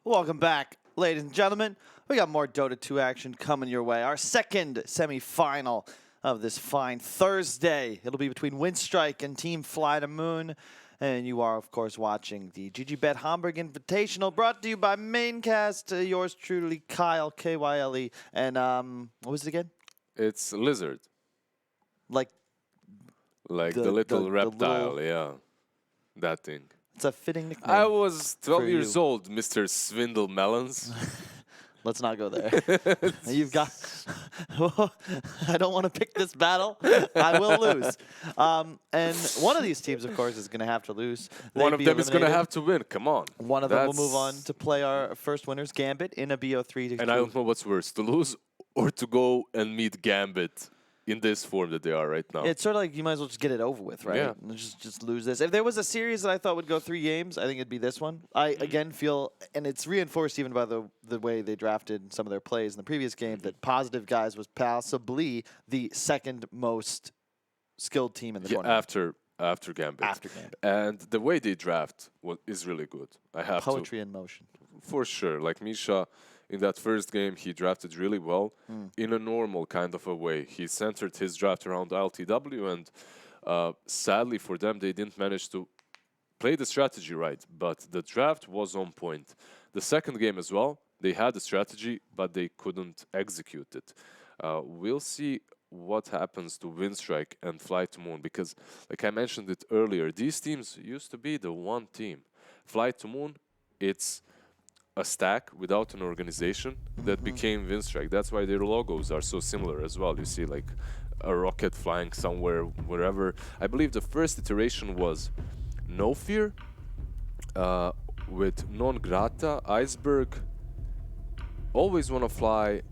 Welcome back, ladies and gentlemen. We got more Dota 2 action coming your way. Our second semi-final of this fine Thursday. It'll be between Winstrike and Team FlyToMoon. And you are, of course, watching the GG.Bet Hamburg Invitational, brought to you by Maincast. Yours truly, Kyle, K-Y-L-E. And what was it again? It's lizard. Like the little reptile, yeah. That thing. It's a fitting nickname. I was 12 years old, Mr. Swindle Melons. Let's not go there. You've got... I don't want to pick this battle. I will lose. And one of these teams, of course, is going to have to lose. One of them is going to have to win. Come on. One of them will move on to play our first winner's Gambit in a BO3. And I don't know what's worse, to lose or to go and meet Gambit in this form that they are right now. It's sort of like you might as well just get it over with, right? Yeah. Just lose this. If there was a series that I thought would go 3 games, I think it'd be this one. I, again, feel, and it's reinforced even by the way they drafted some of their plays in the previous game, that Positive Guys was possibly the second most skilled team in the tournament. After Gambit. After Gambit. And the way they draft is really good. I have Poetry in motion. For sure. Like Misha, in that first game, he drafted really well in a normal kind of a way. He centered his draft around LTW, and sadly for them, they didn't manage to play the strategy right. But the draft was on point. The second game as well, they had the strategy, but they couldn't execute it. We'll see what happens to Winstrike and FlyToMoon, because, like I mentioned it earlier, these teams used to be the one team. FlyToMoon, it's a stack without an organization that became Winstrike. That's why their logos are so similar as well. You see like a rocket flying somewhere, wherever. I believe the first iteration was No Fear with Non Grata, Iceberg, Always Wanna Fly,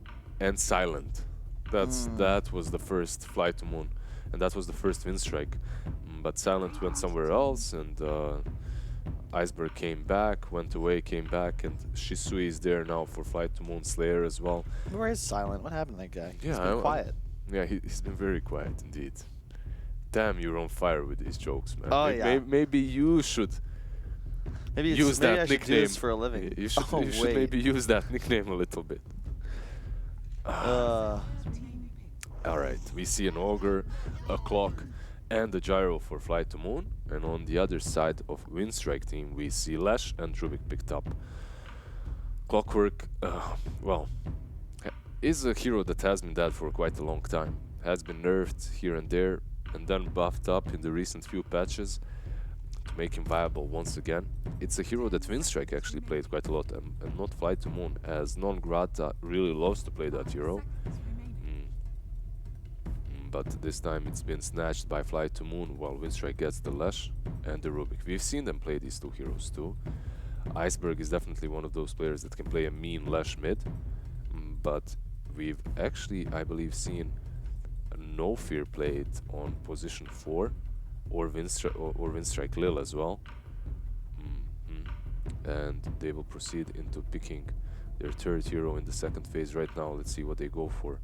and Silent. That was the first FlyToMoon, and that was the first Winstrike. But Silent went somewhere else, and Iceberg came back, went away, came back, and Shisui is there now for FlyToMoon Slayer as well. Where is Silent? What happened to that guy? Yeah, he's been quiet. Yeah, he's been very quiet indeed. Damn, you're on fire with these jokes, man. Oh, yeah. Maybe you should use that nickname. Do this for a living. You should maybe use that nickname a little bit. All right, we see an Ogre, a Clock, and a Gyro for FlyToMoon. And on the other side of Winstrike team, we see Lash and Rubik picked up. Clockwork, well, is a hero that has been dead for quite a long time. Has been nerfed here and there, and then buffed up in the recent few patches to make him viable once again. It's a hero that Winstrike actually played quite a lot, and not FlyToMoon, as Non Grata really loves to play that hero. But this time it's been snatched by FlyToMoon, while Winstrike gets the Lash and the Rubik. We've seen them play these two heroes too. Iceberg is definitely one of those players that can play a mean Lash mid, but we've actually, I believe, seen No Fear played on position 4, or Winstrike Lil as well. And they will proceed into picking their third hero in the second phase right now. Let's see what they go for.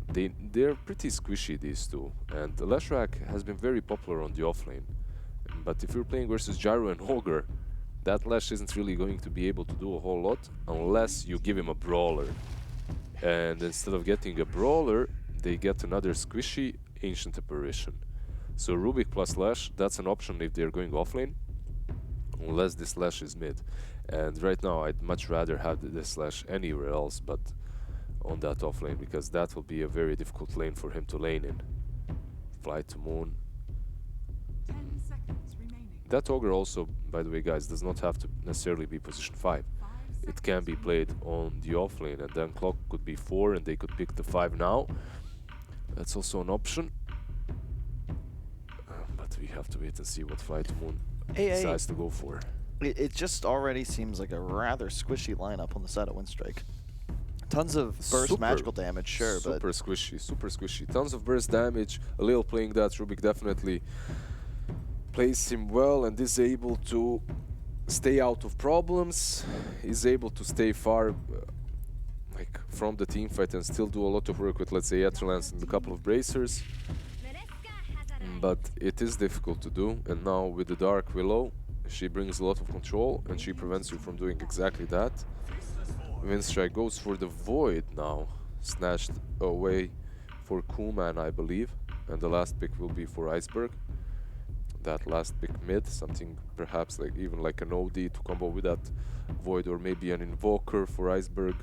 They're pretty squishy, these two, and the Lashrak has been very popular on the offlane. But if you're playing versus Gyro and Ogre, that Lash isn't really going to be able to do a whole lot unless you give him a Brawler. And instead of getting a Brawler, they get another squishy Ancient Apparition. So Rubik plus Lash, that's an option if they're going offlane, unless this Lash is mid. And right now I'd much rather have this Lash anywhere else but on that offlane, because that will be a very difficult lane for him to lane in. FlyToMoon. 10 seconds remaining. That Ogre also, by the way, guys, does not have to necessarily be position 5. It can be played on the offlane, and then Clock could be 4 and they could pick the 5 now. That's also an option. But we have to wait and see what FlyToMoon decides to go for. It just already seems like a rather squishy lineup on the side of Winstrike. Tons of burst magical damage, sure, but... Super squishy. Tons of burst damage. Lil playing that, Rubik definitely plays him well and is able to stay out of problems. Is able to stay far like from the team fight and still do a lot of work with, let's say, Etrelance and a couple of bracers. But it is difficult to do, and now with the Dark Willow, She brings a lot of control, and she prevents you from doing exactly that. Winstrike goes for the Void now. Snatched away for Kuman, I believe. And the last pick will be for Iceberg. That last pick mid, something perhaps like even like an OD to combo with that Void, or maybe an Invoker for Iceberg.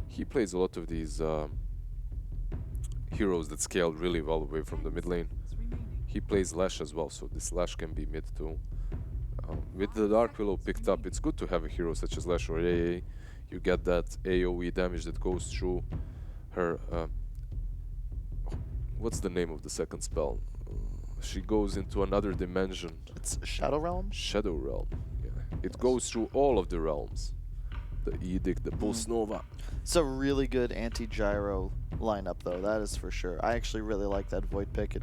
He plays a lot of these heroes that scale really well away from the mid lane. He plays Lash as well, so this Lash can be mid too. With the Dark Willow picked up, it's good to have a hero such as Lash or AA. You get that AoE damage that goes through her... what's the name of the second spell? She goes into another dimension. It's Shadow Realm? Shadow Realm, yeah. It goes through all of the realms. The Edict, the Pulse Nova. It's a really good anti-gyro lineup, though. That is for sure. I actually really like that Void pick. It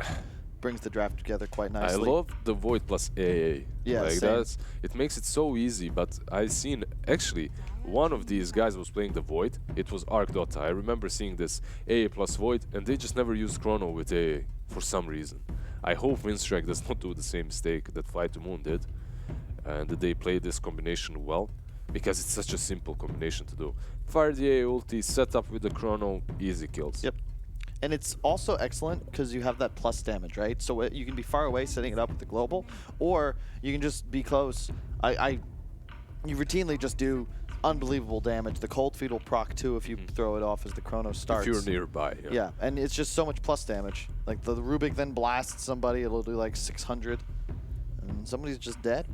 brings the draft together quite nicely. I love the Void plus AA. Yeah, like same. it makes it so easy. But I seen actually one of these guys was playing the Void. It was Arc Dota. I remember seeing this AA plus Void, and they just never used Chrono with AA for some reason. I hope Winstrike does not do the same mistake that FlyToMoon did, and that they play this combination well, because it's such a simple combination to do. Fire the AA ulti, set up with the Chrono, easy kills. Yep. And it's also excellent because you have that plus damage, right? So you can be far away setting it up with the global, or you can just be close. You routinely just do unbelievable damage. The cold feet will proc too if you throw it off as the Chrono starts. If you're nearby. Yeah, and it's just so much plus damage. Like the Rubik then blasts somebody, it'll do like 600, and somebody's just dead.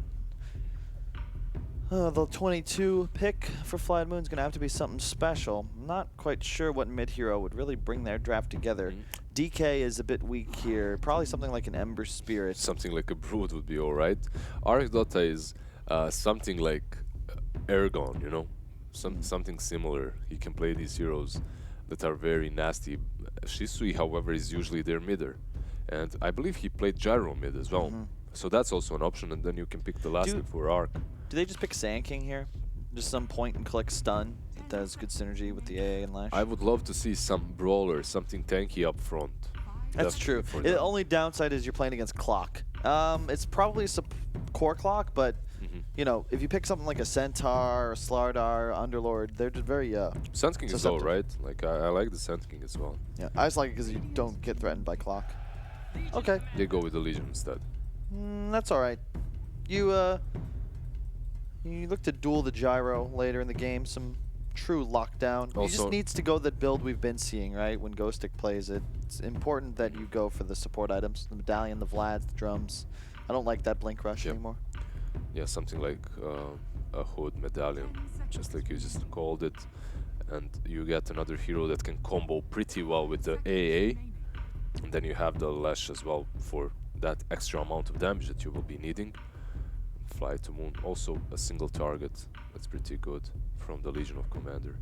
The 22 pick for FlyToMoon is going to have to be something special. I'm not quite sure what mid-hero would really bring their draft together. DK is a bit weak here. Probably something like an Ember Spirit. Something like a Brood would be alright. Arc Dota is something like Ergon, you know? Something similar. He can play these heroes that are very nasty. Shisui, however, is usually their midder. And I believe he played Gyro mid as well. So that's also an option, and then you can pick the last pick for Arc. Do they just pick Sand King here? Just some point-and-click stun that has good synergy with the AA and Lash? I would love to see some brawler, something tanky up front. That's true. The only downside is you're playing against Clock. It's probably core Clock, but you know, if you pick something like a Centaur, or Slardar, Underlord, they're just very Sand King is alright. Like I like the Sand King as well. Yeah, I just like it because you don't get threatened by Clock. Okay. They go with the Legion instead. That's alright. You look to duel the Gyro later in the game, some true lockdown. Also, he just needs to go that build we've been seeing, right? When Ghostic plays it, it's important that you go for the support items, the medallion, the Vlads, the drums. I don't like that Blink Rush anymore. Yeah, something like a Hood medallion, just like you just called it. And you get another hero that can combo pretty well with the AA. And then you have the Lash as well for that extra amount of damage that you will be needing. FlyToMoon, also a single target. That's pretty good from the Legion of Commander.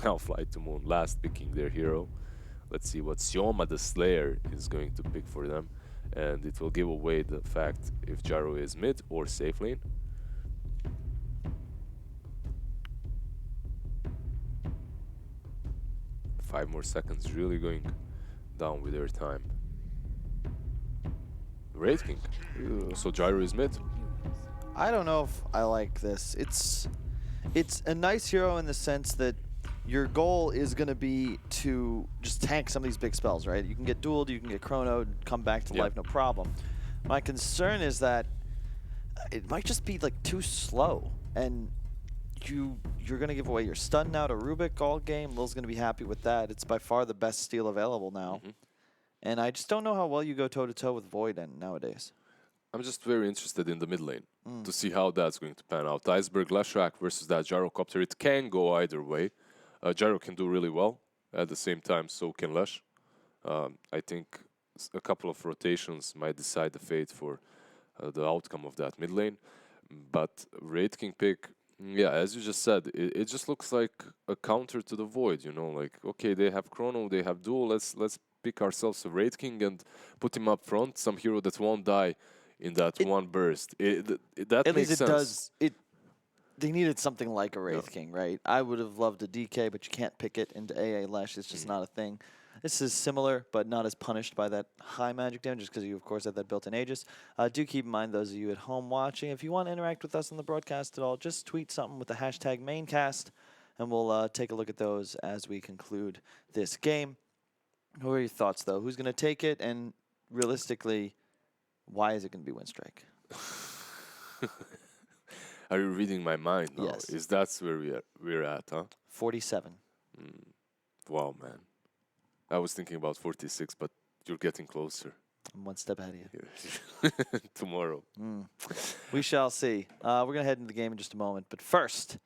Now FlyToMoon last picking their hero. Let's see what Sioma the Slayer is going to pick for them. And it will give away the fact if Gyro is mid or safe lane. Five more seconds, really going down with their time. Wraith King. So Gyro is mid. I don't know if I like this. It's a nice hero in the sense that your goal is going to be to just tank some of these big spells, right? You can get dueled, you can get chronoed, come back to life, no problem. My concern is that it might just be like too slow, and you're going to give away your stun now to Rubik all game. Lil's going to be happy with that. It's by far the best steal available now. And I just don't know how well you go toe-to-toe with Void nowadays. I'm just very interested in the mid lane to see how that's going to pan out. Iceberg Lashrak versus that Gyrocopter. It can go either way. Gyro can do really well. At the same time, so can Lash. I think a couple of rotations might decide the fate for the outcome of that mid lane. But Wraith King pick, yeah, as you just said, it just looks like a counter to the Void, you know, like, okay, they have Chrono, they have Duel, let's pick ourselves a Wraith King and put him up front, some hero that won't die in that one burst. That at makes least it sense. does. They needed something like a Wraith King, right? I would have loved a DK, but you can't pick it into AA Lash. It's just not a thing. This is similar, but not as punished by that high magic damage, just because you, of course, have that built-in Aegis. Do keep in mind, those of you at home watching, if you want to interact with us on the broadcast at all, just tweet something with the hashtag Maincast, and we'll take a look at those as we conclude this game. What are your thoughts, though? Who's going to take it, and realistically, why is it going to be Winstrike? Are you reading my mind now? Yes. Is that where we're at, huh? 47. Wow, man. I was thinking about 46, but you're getting closer. I'm one step ahead of you. Tomorrow. We shall see. We're going to head into the game in just a moment. But first,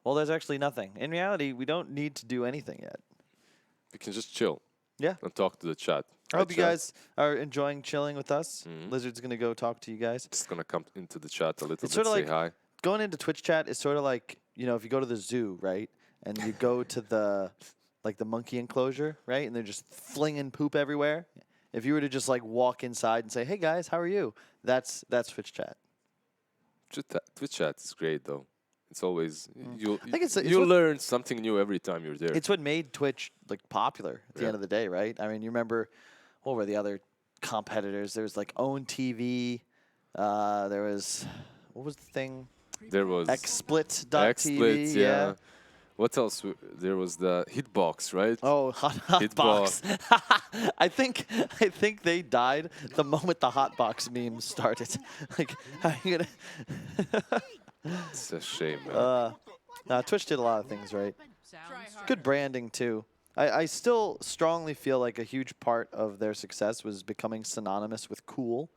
well, there's actually nothing. In reality, we don't need to do anything yet. We can just chill. Yeah. And talk to the chat. I hope you guys are enjoying chilling with us. Lizard's going to go talk to you guys. Just going to come into the chat a little It's bit, sort of say like hi. going into Twitch chat is sort of like, you know, if you go to the zoo, right? And you go to the monkey enclosure, right? And they're just flinging poop everywhere. If you were to just like walk inside and say, "Hey guys, how are you?" That's Twitch chat. Twitch chat is great, though. It's always I think it's you what, learn something new every time you're there. It's what made Twitch like popular at the end of the day, right? I mean, you remember what were the other competitors? There was like Own TV. There was what was the thing? There was XSplit.tv. yeah. What else? There was the Hitbox, right? Oh, Hotbox. I think they died the moment the Hotbox meme started. Like, how are you gonna? It's a shame, man. Twitch did a lot of things right. Good branding too. I still strongly feel like a huge part of their success was becoming synonymous with cool.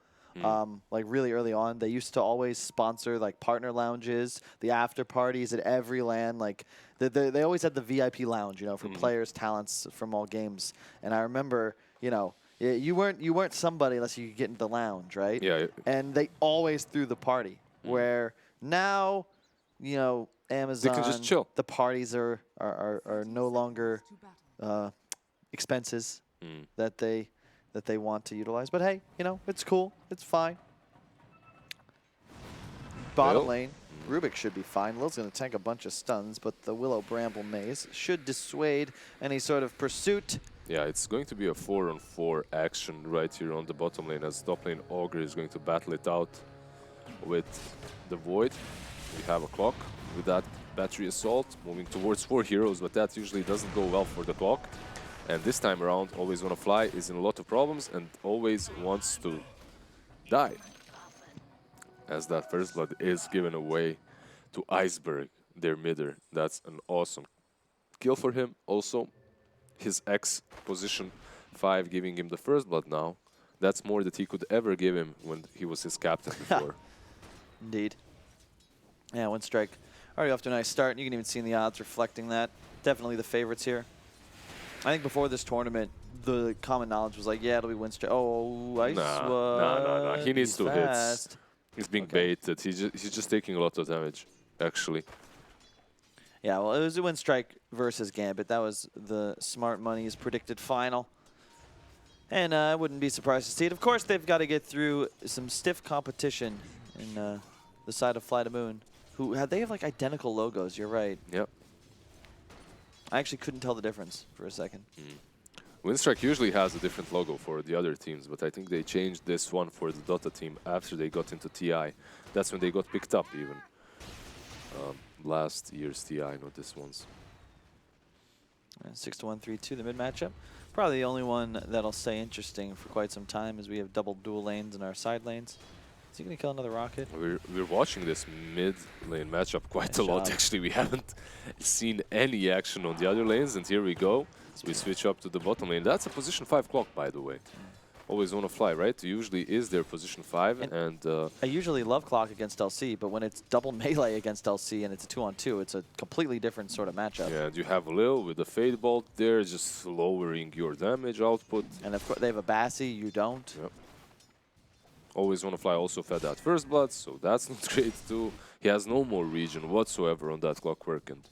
Like really early on, they used to always sponsor like partner lounges, the after parties at every LAN. Like they always had the VIP lounge, you know, for players, talents from all games. And I remember, you know, you weren't somebody unless you could get into the lounge, right? Yeah. And they always threw the party. Where now, you know, Amazon, can just chill. The parties are no longer expenses that they want to utilize. But hey, you know, it's cool. It's fine. Bottom lane, Rubik should be fine. Lil's going to tank a bunch of stuns, but the Willow Bramble Maze should dissuade any sort of pursuit. Yeah, it's going to be a 4-on-4 action right here on the bottom lane, as top lane Ogre is going to battle it out with the Void. We have a clock with that battery assault moving towards 4 heroes, but that usually doesn't go well for the clock. And this time around, Always Wanna Fly is in a lot of problems and always wants to die, as that first blood is given away to Iceberg, their midder. That's an awesome kill for him. Also, his ex position 5 giving him the first blood now. That's more that he could ever give him when he was his captain before. Indeed. Yeah, Winstrike already off to a nice start. You can even see in the odds reflecting that. Definitely the favorites here. I think before this tournament, the common knowledge was like, yeah, it'll be Winstrike. Oh, Ice No. He needs to hit. He's being baited. He's just taking a lot of damage, actually. Yeah, well, it was a Winstrike versus Gambit. That was the Smart Money's predicted final. And I wouldn't be surprised to see it. Of course, they've got to get through some stiff competition in the side of FlyToMoon. They have like identical logos, you're right. Yep. I actually couldn't tell the difference for a second. Winstrike usually has a different logo for the other teams, but I think they changed this one for the Dota team after they got into TI. That's when they got picked up even. Last year's TI, not this one's. 6-1, 3-2, the mid matchup. Probably the only one that'll stay interesting for quite some time, is we have double dual lanes in our side lanes. Is he going to kill another rocket? We're watching this mid lane matchup quite a lot, actually. We haven't seen any action on the other lanes, and here we go. So we switch up to the bottom lane. That's a position 5 clock, by the way. Always Wanna Fly, right? Usually is their position 5, and I usually love clock against LC, but when it's double melee against LC and it's a 2-on-2, it's a completely different sort of matchup. Yeah, and you have Lil with the Fade Bolt there, just lowering your damage output. And of course, they have a Bassi, you don't. Yep. Always Wanna Fly also fed that first blood, so that's not great too. He has no more regen whatsoever on that clockwork, and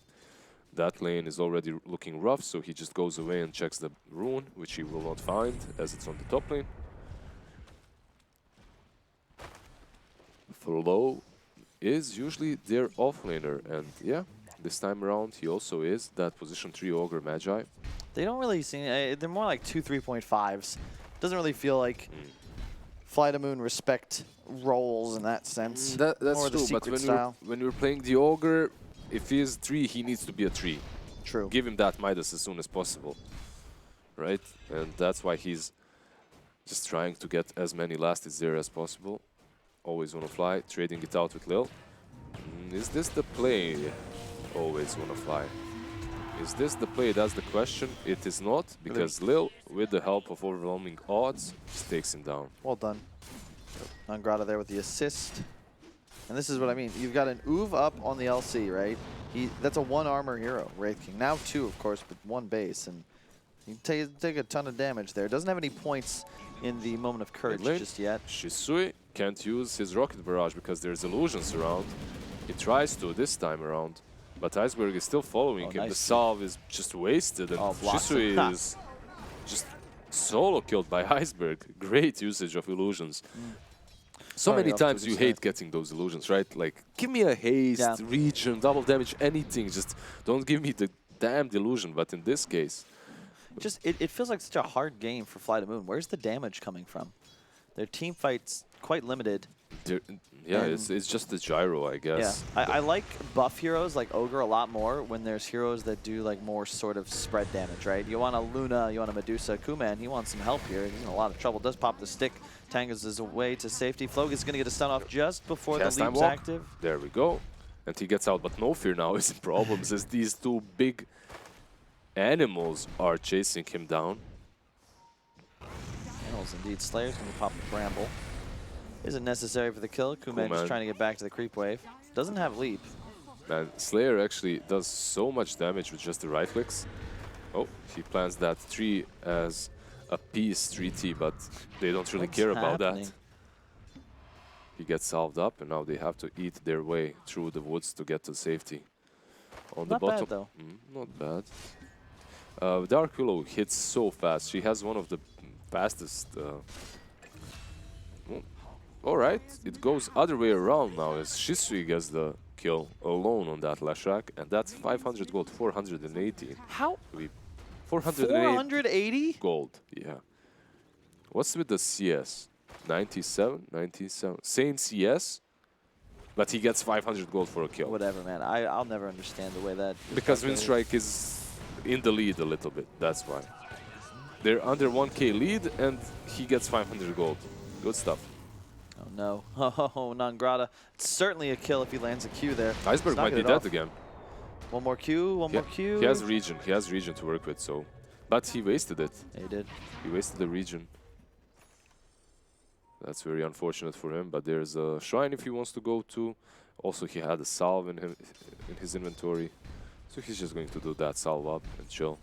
that lane is already looking rough, so he just goes away and checks the rune, which he will not find, as it's on the top lane. Flow is usually their offlaner, and yeah, this time around he also is that position 3 Ogre Magi. They don't really seem. They're more like 2 3.5s. Doesn't really feel like FlyToMoon respect roles in that sense. That's more the true, but secret style. when you're playing the Ogre, if he is 3, he needs to be a 3. True. Give him that Midas as soon as possible, right? And that's why he's just trying to get as many last hits there as possible. Always wanna fly, trading it out with Lil. Is this the play? Always wanna fly. Is this the play? That's the question. It is not, because Lil, with the help of overwhelming odds, just takes him down. Well done. Nangrata there with the assist. And this is what I mean. You've got an Uv up on the LC, right? That's a 1 armor hero, Wraith King. Now 2, of course, but 1 base. And you take a ton of damage there. Doesn't have any points in the moment of courage just yet. Shisui can't use his rocket barrage because there's illusions around. He tries to this time around, but Iceberg is still following him. Nice. The salve is just wasted, and blocks Shisui it. is just solo killed by Iceberg. Great usage of illusions. So Sorry, many off to times the you side. hate getting those illusions, right? Like, give me a haste, region, double damage, anything. Just don't give me the damned illusion. But in this case, It feels like such a hard game for FlyToMoon. Where's the damage coming from? Their team fight's quite limited. yeah, it's just the gyro, I guess. Yeah, I like buff heroes like Ogre a lot more when there's heroes that do like more sort of spread damage, right? You want a Luna, you want a Medusa. Kuman, he wants some help here. He's in a lot of trouble. Does pop the stick. Tangas his way to safety. Flog is going to get a stun off just before Cast the time leap's walk. active. There we go. And he gets out, but no fear now is in problems as these 2 big animals are chasing him down. Animals indeed. Slayer's going to pop the Bramble. Isn't necessary for the kill. Kuman just Kuman. trying to get back to the creep wave. Doesn't have leap. Man, Slayer actually does so much damage with just the right clicks. Oh, he plans that 3 as a piece 3T, but they don't really What's care about happening? that. He gets salved up, and now they have to eat their way through the woods to get to safety. On the Not bad, bottom, though. Not bad. Dark Willow hits so fast. She has one of the fastest. All right, it goes other way around now as Shisui gets the kill alone on that Lashak, and that's 500 gold, 480. How? 480 gold, yeah. What's with the CS? 97? 97. Same CS, but he gets 500 gold for a kill. Whatever, man. I'll never understand the way that. Because Winstrike is in the lead a little bit, that's why. They're under 1k lead, and he gets 500 gold. Good stuff. Oh no. Oh, Nangrata. It's certainly a kill if he lands a Q there. Iceberg might be dead again. One more Q, one more Q. He has region. He has region to work with, so. But he wasted it. Yeah, he did. He wasted the region. That's very unfortunate for him, but there's a shrine if he wants to go to. Also, he had a salve in his inventory. So he's just going to do that salve up and chill.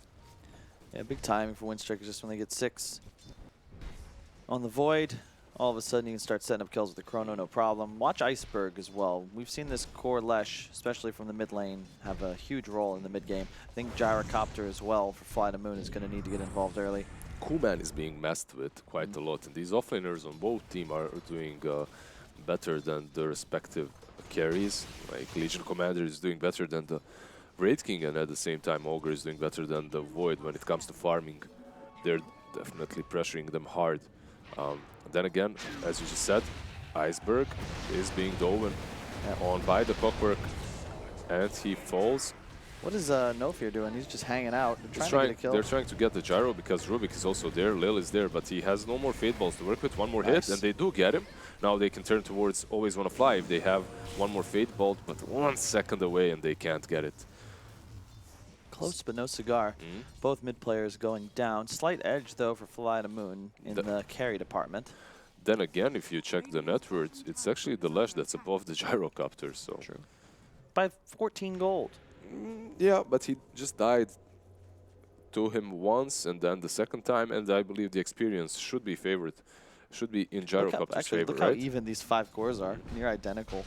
Yeah, big timing for Winstrike just when they get 6. On the Void, all of a sudden you can start setting up kills with the Chrono, no problem. Watch Iceberg as well. We've seen this core Lesh, especially from the mid lane, have a huge role in the mid game. I think Gyrocopter as well for FlyToMoon is going to need to get involved early. Kuman is being messed with quite a lot, and these offlaners on both teams are doing better than the respective carries. Like Legion Commander is doing better than the Wraith King, and at the same time Ogre is doing better than the Void when it comes to farming. They're definitely pressuring them hard. Then again, as you just said, Iceberg is being dove on by the Clockwork, and he falls. What is No Fear doing? He's just hanging out. They're trying to get a kill. They're trying to get the gyro because Rubik is also there, Lil is there, but he has no more Fate Balls to work with. One more hit, and they do get him. Now they can turn towards Always Wanna Fly if they have one more Fate Ball, but 1 second away and they can't get it. Close but no cigar. Both mid players going down. Slight edge though for FlyToMoon in the carry department. Then again, if you check the net worth, it's actually the Lash that's above the Gyrocopter. So. True. By 14 gold. Yeah, but he just died to him once and then the second time, and I believe the experience should be favored, should be in Gyrocopter's favor, look right? how even these 5 cores are. Near identical.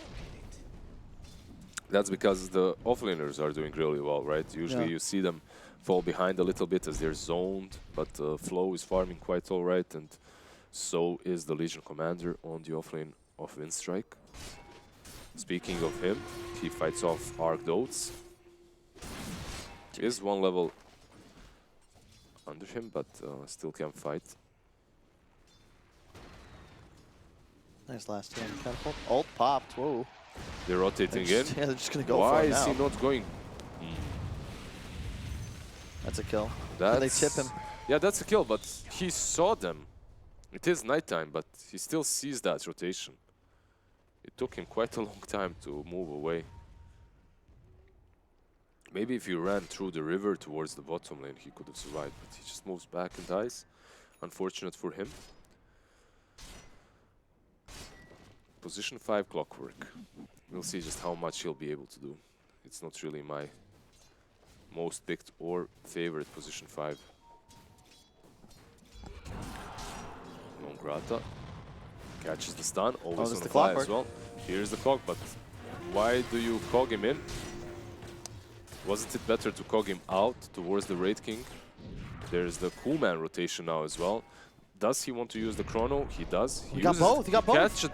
That's because the offlaners are doing really well, right? Usually you see them fall behind a little bit as they're zoned, but Flow is farming quite all right, and so is the Legion Commander on the offlane of Winstrike. Speaking of him, he fights off Arc Dotes. Is 1 level under him, but still can fight. Nice last hit. Catapult. Ult popped. Whoa. They're rotating in. Yeah, they're just gonna go Why for it is now. he not going? That's a kill. That's, They tip him. Yeah, that's a kill, but he saw them. It is nighttime, but he still sees that rotation. It took him quite a long time to move away. Maybe if he ran through the river towards the bottom lane, he could have survived, but he just moves back and dies. Unfortunate for him. Position 5 Clockwork. We'll see just how much he'll be able to do. It's not really my most picked or favorite position 5. Grata catches the stun, always on the fly as well. Here's the cog, but why do you cog him in? Wasn't it better to cog him out towards the Raid King? There's the cool man rotation now as well. Does he want to use the chrono? He does. He got both. He got both.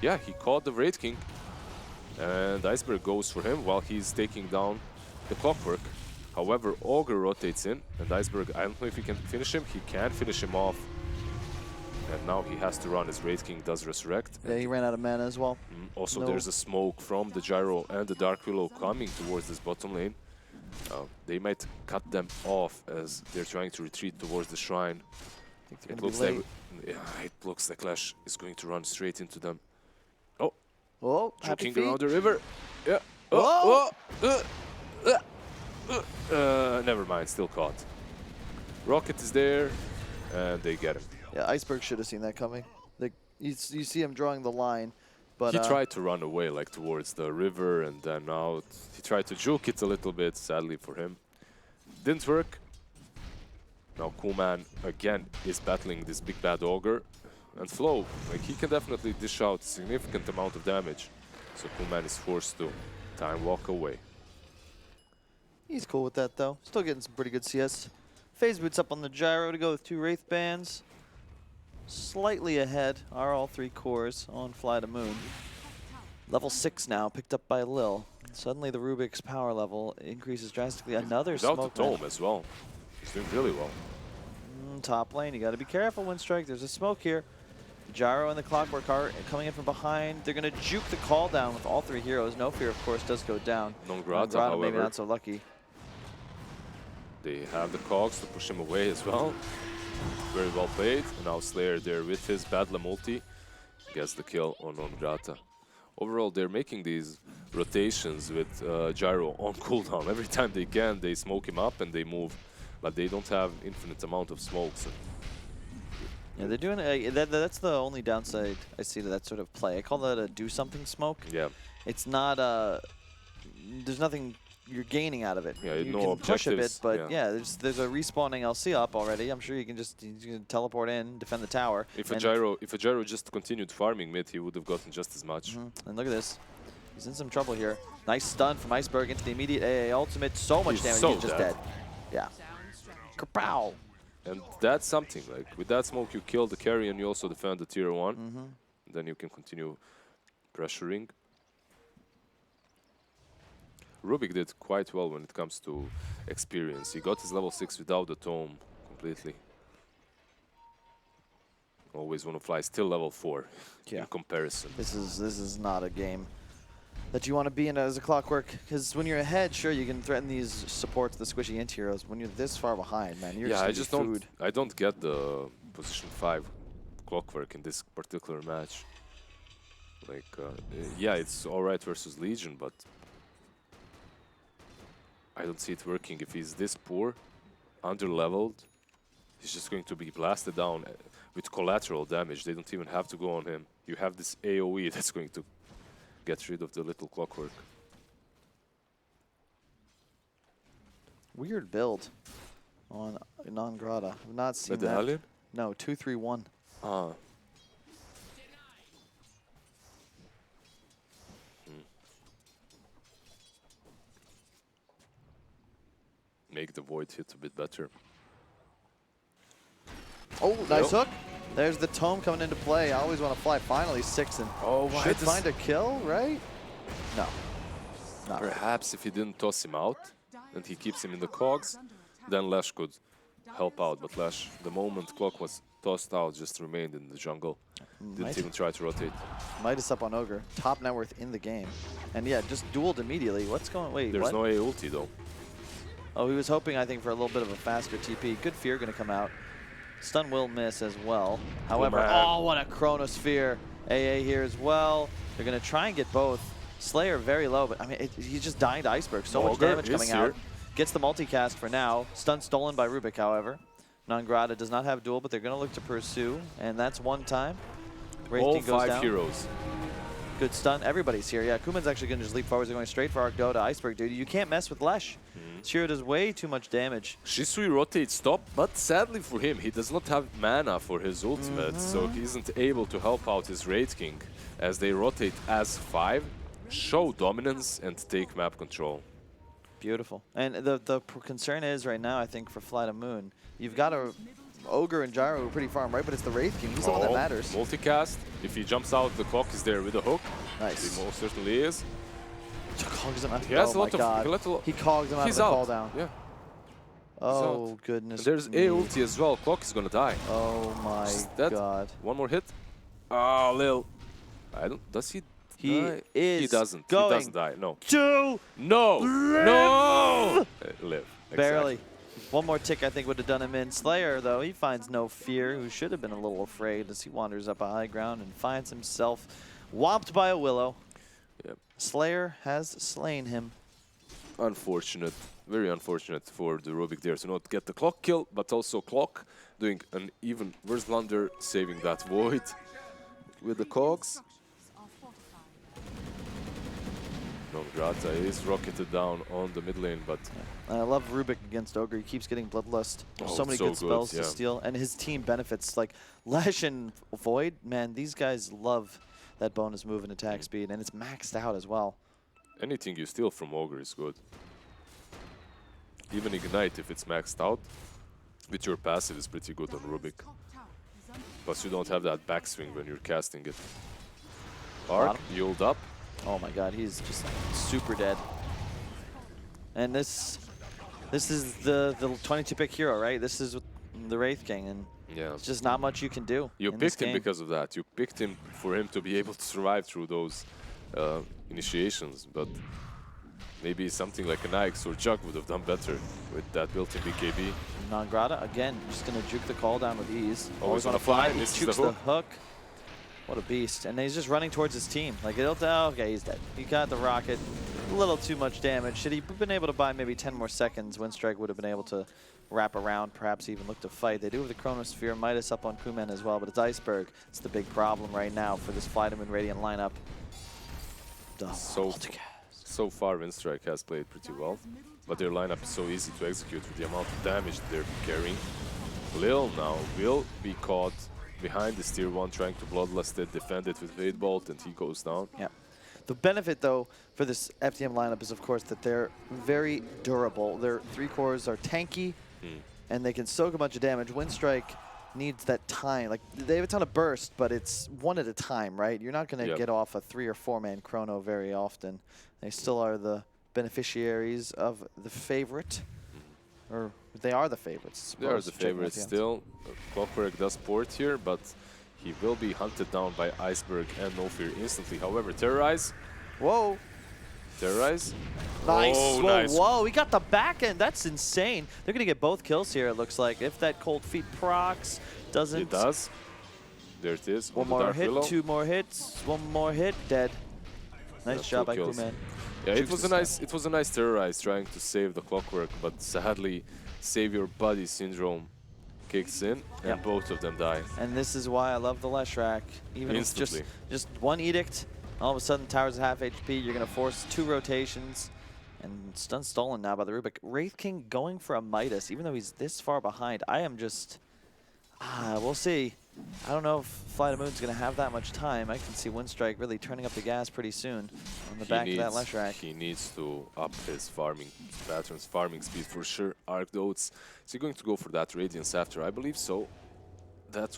Yeah, he caught the Raid King, and Iceberg goes for him while he's taking down the Clockwork. However, Ogre rotates in, and Iceberg, I don't know if he can finish him. He can finish him off. And now he has to run as Raid King does resurrect. Yeah, he ran out of mana as well. Also, there's a smoke from the Gyro and the Dark Willow coming towards this bottom lane. They might cut them off as they're trying to retreat towards the shrine. It looks like Clash is going to run straight into them. Oh, joking around the river. Yeah. Never mind, still caught. Rocket is there, and they get him. Yeah, Iceberg should have seen that coming. You see him drawing the line, but he tried to run away, like towards the river, and then out. He tried to juke it a little bit, sadly for him. Didn't work. Now Coolman again is battling this big bad ogre, and Flow, like he can definitely dish out a significant amount of damage. So Coolman is forced to time walk away. He's cool with that though. Still getting some pretty good CS. Phase boots up on the Gyro to go with 2 Wraith Bands. Slightly ahead are all 3 cores on FlyToMoon. Level 6 now, picked up by Lil. Suddenly the Rubik's power level increases drastically. Another Without smoke. the dome as well. He's doing really well. Top lane, you got to be careful, Winstrike. There's a smoke here. Gyro and the Clockwork are coming in from behind. They're going to juke the call down with all 3 heroes. No Fear, of course, does go down. Non-Grata, however, maybe not so lucky. They have the cogs to push him away as well. Very well played. And now Slayer there with his Badlam ulti gets the kill on Non-Grata. Overall, they're making these rotations with Gyro on cooldown. Every time they can, they smoke him up and they move. But they don't have infinite amount of smokes. Yeah, they're doing that's the only downside I see to that sort of play. I call that a do-something smoke. Yeah. It's not there's nothing you're gaining out of it. Yeah, you no can push a bit, objectives, but yeah, there's a respawning LC up already. I'm sure you can teleport in, defend the tower. If a Gyro just continued farming mid, he would have gotten just as much. And look at this. He's in some trouble here. Nice stun from Iceberg into the immediate AA ultimate. So much damage, he's just dead. Yeah. Kapow! And that's something, like, with that smoke you kill the carry and you also defend the tier 1. Then you can continue pressuring. Rubik did quite well when it comes to experience. He got his level 6 without the tome completely. Always want to fly, still level 4 in comparison. This is not a game that you want to be in as a Clockwork, because when you're ahead, sure, you can threaten these supports, the squishy int heroes. When you're this far behind, man, you're just food. I don't get the position 5 Clockwork in this particular match. Like, yeah, it's alright versus Legion, but I don't see it working. If he's this poor, under-leveled, he's just going to be blasted down with collateral damage. They don't even have to go on him. You have this AoE that's going to get rid of the little Clockwork. Weird build on Non-Grata. I've not seen Medallion? that. No, 2-3-1. Ah. Make the Void hit a bit better. Oh, nice hook. There's the tome coming into play. I always want to fly. Finally, 6 and should find a kill, right? No. Not Perhaps if he didn't toss him out and he keeps him in the cogs, then Lash could help out, but Lash, the moment clock was tossed out, just remained in the jungle. Didn't even try to rotate. Midas up on Ogre, top net worth in the game. And yeah, just dueled immediately. What's going, wait, There's what? no A ulti though. Oh, he was hoping, I think, for a little bit of a faster TP. Good fear going to come out. Stun will miss as well. However, man. oh, what a Chronosphere. AA here as well. They're going to try and get both. Slayer very low, but I mean, he's just dying to Iceberg. So much Ogre damage is coming here. out. Gets the multicast for now. Stun stolen by Rubik, however. Nangrata does not have duel, but they're going to look to pursue. And that's one time. Wraith All King goes 5 down. heroes. Good stun. Everybody's here. Yeah, Kuman's actually going to just leap forwards. They're going straight for Arc Dota. Iceberg, dude. You can't mess with Lesh. Shiro does way too much damage. Shisui rotates top, but sadly for him, he does not have mana for his ultimate, so he isn't able to help out his Wraith King as they rotate as 5, show dominance, and take map control. Beautiful. And the concern is right now, I think, for FlyToMoon, you've got a Ogre and Gyro who are pretty far on right, but it's the Wraith King. He's the one that matters. Multicast. If he jumps out, the clock is there with a hook. Nice. He most certainly is. Cogs him out. He has oh a my lot God. of. He cogs him out of He's the out. call down. Yeah. Oh, out. goodness. And there's me. A ulti as well. Clock is gonna die. Oh my Just dead. God. One more hit. Ah, Lil. I don't. Does he? He die? is He doesn't. going He doesn't die. No. to No. live. No. Live. Barely. Exactly. One more tick, I think, would have done him in. Slayer, though, he finds no fear, who should have been a little afraid as he wanders up a high ground and finds himself whopped by a Willow. Yep. Slayer has slain him. Unfortunate. Very unfortunate for the Rubik there to not get the clock kill, but also Clock doing an even worse blunder, saving that void with the cogs. Nangrata is rocketed down on the mid lane, but I love Rubik against Ogre. He keeps getting Bloodlust. There's Oh, so many so good good, spells yeah. to steal, and his team benefits. Like Lash and Void, man, these guys love that bonus move and attack speed, and it's maxed out as well. anything you steal from Ogre is good. Even Ignite, if it's maxed out, with your passive is pretty good on Rubik. Plus you don't have that backswing when you're casting it. Arc, yield up. Oh my God, he's just super dead. And this is the 22 pick hero, right? This is the Wraith King, and Yeah. it's just not much you can do. You in this picked him game. because of that. You picked him for him to be able to survive through those initiations, but maybe something like an Ix or Jug would have done better with that built-in BKB. Nangrata, again, just going to juke the call down with ease. Always on on a a fly, He misses the jukes the hook. hook. What a beast. And he's just running towards his team. Like, it'll tell, okay, he's dead. He got the rocket. A little too much damage. Should he been able to buy maybe 10 more seconds, Winstrike would have been able to wrap around, perhaps even look to fight. They do have the Chronosphere, Midas up on Kuman as well, but it's Iceberg. It's the big problem right now for this FlyToMoon Radiant lineup. So far, Winstrike has played pretty well, but their lineup is so easy to execute with the amount of damage they're carrying. Lil now will be caught behind this tier 1, trying to bloodlust it, defend it with Fade Bolt, and he goes down. Yeah. The benefit, though, for this FTM lineup is, of course, that they're very durable. Their 3 cores are tanky, and they can soak a bunch of damage. Winstrike needs that time. Like, they have a ton of burst, but it's one at a time, right? You're not going to get off a 3 or 4 man chrono very often. They still are the beneficiaries of the favorite, or they are the favorites. They are the favorites still. Clockwork does port here, but he will be hunted down by Iceberg and No Fear instantly. However, Terrorize. Whoa. Terrorize. Nice. Oh, whoa, nice. whoa, he got the back end. That's insane. They're going to get both kills here, it looks like. If that cold feet procs doesn't. It does. There it is. One on the more Dark hit, Willow. 2 more hits, 1 more hit, dead. Nice job by kills. Kuman. Yeah, it Jukes was the a nice Terrorize trying to save the Clockwork, but sadly, save your body syndrome kicks in, and both of them die. And this is why I love the Leshrac. Even if Instantly. just one edict, all of a sudden tower's at half HP. You're going to force 2 rotations. And stun stolen now by the Rubik. Wraith King going for a Midas, even though he's this far behind. I am just, we'll see. I don't know if FlyToMoon's going to have that much time. I can see Winstrike really turning up the gas pretty soon on the back of that Leshrac. He needs to up his farming patterns, farming speed for sure. Arc Dotes. Is he going to go for that Radiance after? I believe so. That,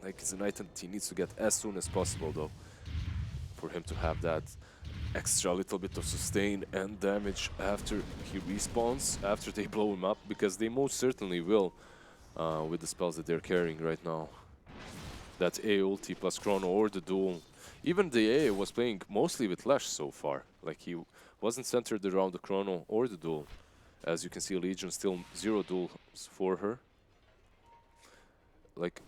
like, is an item he needs to get as soon as possible, though, for him to have that extra little bit of sustain and damage after he respawns, after they blow him up, because they most certainly will with the spells that they're carrying right now. That A ulti plus Chrono or the duel. Even the A was playing mostly with Lash so far. Like he wasn't centered around the Chrono or the duel. As you can see, Legion still 0 duels for her. Like,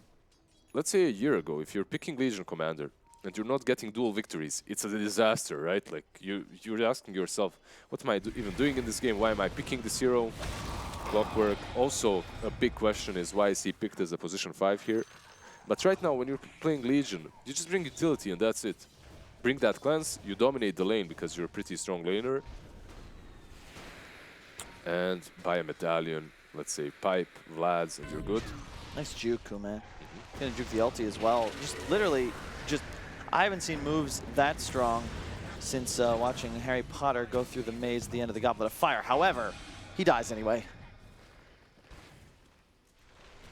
let's say a year ago, if you're picking Legion Commander and you're not getting dual victories, it's a disaster, right? Like, you're asking yourself, what am I even doing in this game? Why am I picking this hero? Clockwork. Also, a big question is, why is he picked as a position 5 here? But right now, when you're playing Legion, you just bring utility and that's it. Bring that cleanse, you dominate the lane because you're a pretty strong laner. And buy a medallion, let's say pipe, Vlad's, and you're good. Nice juke, man. Gonna juke the ulti as well. Just literally, I haven't seen moves that strong since watching Harry Potter go through the maze at the end of the Goblet of Fire. However, he dies anyway.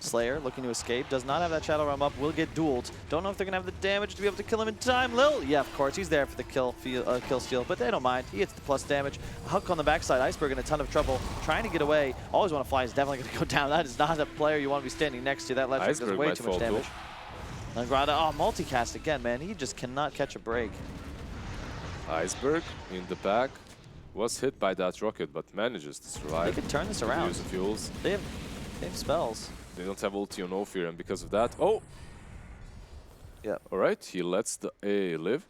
Slayer looking to escape, does not have that Shadow Realm up, will get dueled. Don't know if they're gonna have the damage to be able to kill him in time. Lil, yeah, of course, he's there for the kill steal, but they don't mind. He gets the plus damage. Hook on the backside, Iceberg in a ton of trouble, trying to get away. Always Want to Fly is definitely gonna go down. That is not a player you want to be standing next to. That left does way too much damage. Langrada, multicast again, man. He just cannot catch a break. Iceberg in the back was hit by that rocket, but manages to survive. They could turn this around. Use the fuels. They have spells. They don't have ulti on Ophir, and because of that, oh! Yeah. All right, he lets the A live.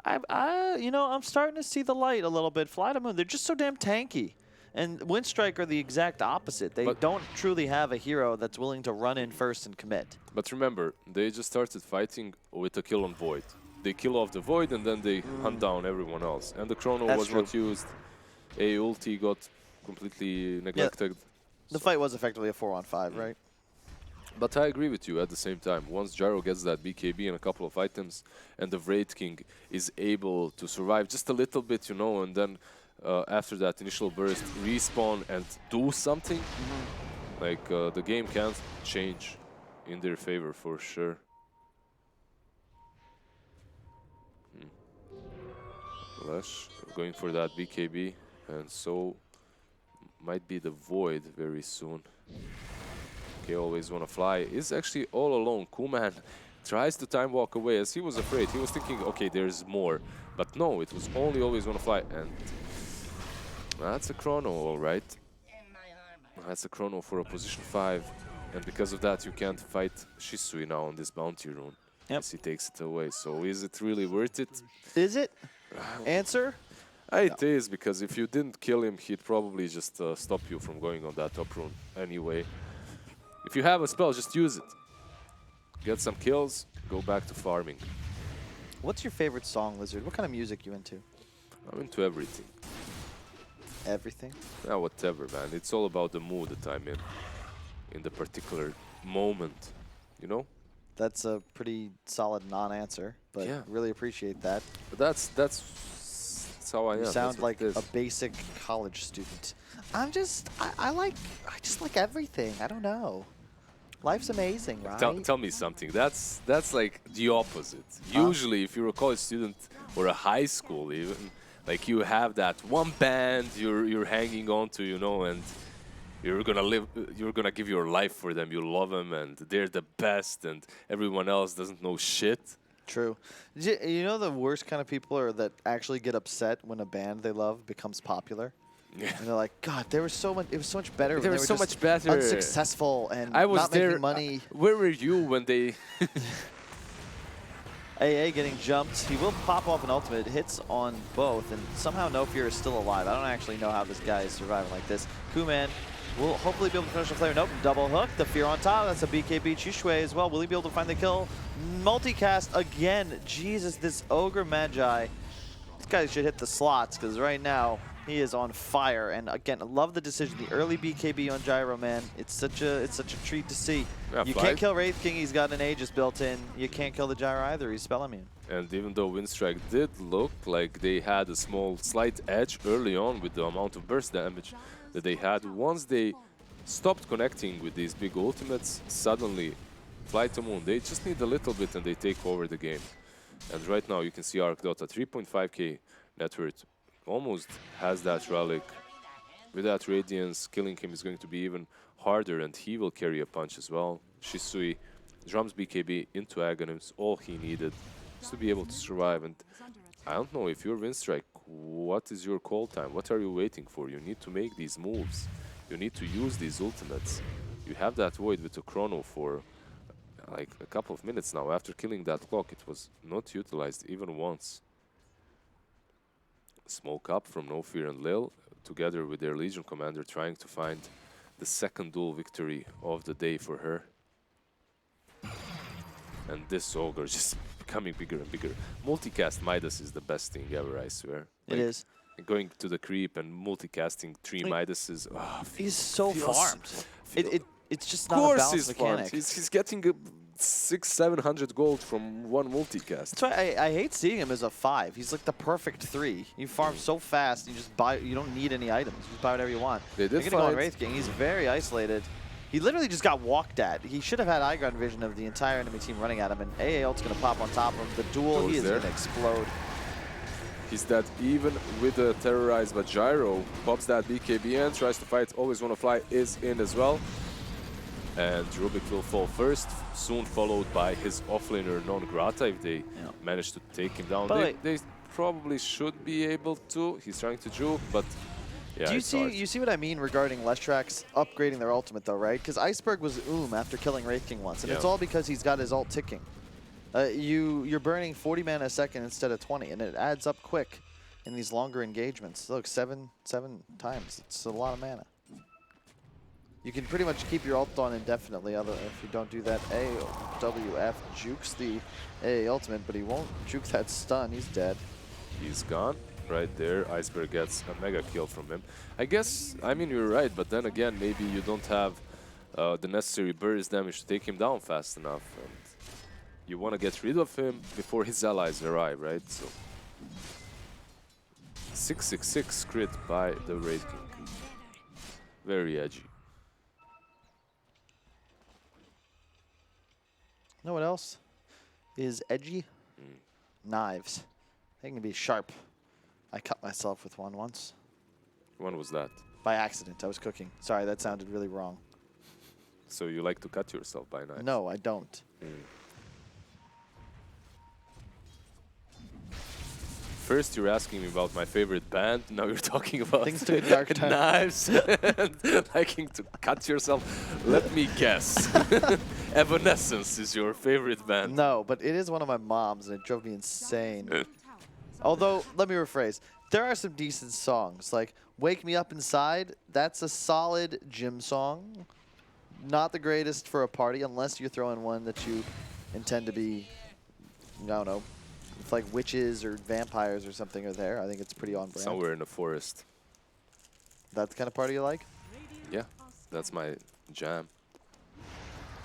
I'm starting to see the light a little bit. FlyToMoon, they're just so damn tanky. And Winstrike are the exact opposite. They don't truly have a hero that's willing to run in first and commit. But remember, they just started fighting with a kill on Void. They kill off the Void, and then they hunt down everyone else. And the Chrono was not used. A ulti got completely neglected. Yeah. The fight was effectively a 4-on-5, right? But I agree with you at the same time. Once Gyro gets that BKB and a couple of items, and the Wraith King is able to survive just a little bit, and then after that initial burst, respawn and do something, like the game can change in their favor for sure. Lash going for that BKB, and so might be the Void very soon. Okay, Always Want to Fly is actually all alone. Kuman tries to time walk away as he was afraid. He was thinking, okay, there's more. But no, it was only Always Want to Fly. And that's a Chrono, all right. That's a Chrono for a position 5. And because of that, you can't fight Shisui now on this bounty rune. Yep. As he takes it away. So is it really worth it? Is it? Answer? It is, because if you didn't kill him, he'd probably just stop you from going on that top rune anyway. If you have a spell, just use it. Get some kills, go back to farming. What's your favorite song, Lizard? What kind of music you into? I'm into everything. Everything? Yeah, whatever, man. It's all about the mood that I'm in the particular moment, That's a pretty solid non-answer, but yeah. Really appreciate that. But that's how I am. You sound like a basic college student. I just like everything. I don't know. Life's amazing, right? Tell me something. That's like the opposite. Usually, if you're a college student or a high school even, like you have that one band you're hanging on to, and you're gonna give your life for them. You love them, and they're the best, and everyone else doesn't know shit. True. You know the worst kind of people are that actually get upset when a band they love becomes popular. Yeah. And they're like, God, it was so much better. They were so much better. Unsuccessful and I was not there. making money. Where were you when they? AA getting jumped. He will pop off an ultimate. Hits on both, and somehow No Fear is still alive. I don't actually know how this guy is surviving like this. Kuman will hopefully be able to finish the flare. Nope, double hook. The Fear on top. That's a BKB. Chishui as well. Will he be able to find the kill? Multicast again. Jesus, this Ogre Magi. This guy should hit the slots, because right now he is on fire. And again, I love the decision. The early BKB on Gyro, man. It's such a treat to see. Yeah, you can't kill Wraith King. He's got an Aegis built in. You can't kill the Gyro either. He's spell immune. And even though Winstrike did look like they had a slight edge early on with the amount of burst damage that they had, once they stopped connecting with these big ultimates, suddenly FlyToMoon, they just need a little bit and they take over the game. And right now you can see Arc Dota 3.5k Network almost has that relic. With that Radiance, killing him is going to be even harder, and he will carry a punch as well. Shisui drums BKB into Aghanim's, all he needed is to be able to survive. And I don't know, if you're Winstrike, what is your call time? What are you waiting for? You need to make these moves. You need to use these ultimates. You have that Void with a chrono for like a couple of minutes now. After killing that clock, it was not utilized even once. Smoke up from No Fear and Lil, together with their Legion commander, trying to find the second duel victory of the day for her. And this Ogre just becoming bigger and bigger. Multicast Midas is the best thing ever, I swear. It is. Going to the creep and multicasting 3 Midases. Oh, He's so farmed. It's just not a of course balanced he's mechanic. farmed. He's getting 600-700 gold from one multicast. That's why I hate seeing him as a 5. He's like the perfect 3. You farm so fast, you just buy. You don't need any items. You just buy whatever you want. They did You're gonna go on find- Wraith King. He's very isolated. He literally just got walked at. He should have had eye ground vision of the entire enemy team running at him, and AA ult's gonna pop on top of him. The duel, Goes he is there. gonna explode. He's that even with the terrorized, but Gyro pops that BKB and tries to fight. Always Wanna Fly is in as well. And Rubik will fall first, soon followed by his offlaner Non-Grata if they manage to take him down. By the way- They probably should be able to. He's trying to juke, but yeah, Do you it's see? hard. You see what I mean regarding Lestrax upgrading their ultimate, though, right? Because Iceberg was after killing Wraith King once, and it's Yeah. all because he's got his ult ticking. You're burning 40 mana a second instead of 20, and it adds up quick in these longer engagements. Look, seven times. It's a lot of mana. You can pretty much keep your ult on indefinitely, other if you don't do that. AWF jukes the AA ultimate, but he won't juke that stun. He's dead. He's gone right there. Iceberg gets a mega kill from him. I guess, I mean, you're right, but then again, maybe you don't have the necessary burst damage to take him down fast enough. And you want to get rid of him before his allies arrive, right? So 666 crit by the Wraith King. Very edgy. You know what else is edgy? Knives. They can be sharp. I cut myself with one once. When was that? By accident. I was cooking. Sorry, that sounded really wrong. So you like to cut yourself by knife? No, I don't. First you're asking me about my favorite band, now you're talking about Things took a dark turn. knives and liking to cut yourself. Let me guess. Evanescence is your favorite band. No, but it is one of my mom's, and it drove me insane. Although, let me rephrase. There are some decent songs, like Wake Me Up Inside. That's a solid gym song. Not the greatest for a party, unless you're throwing one that you intend to be, I don't know, if like witches or vampires or something are there. I think it's pretty on brand. Somewhere in the forest. That's the kind of party you like? Yeah, that's my jam.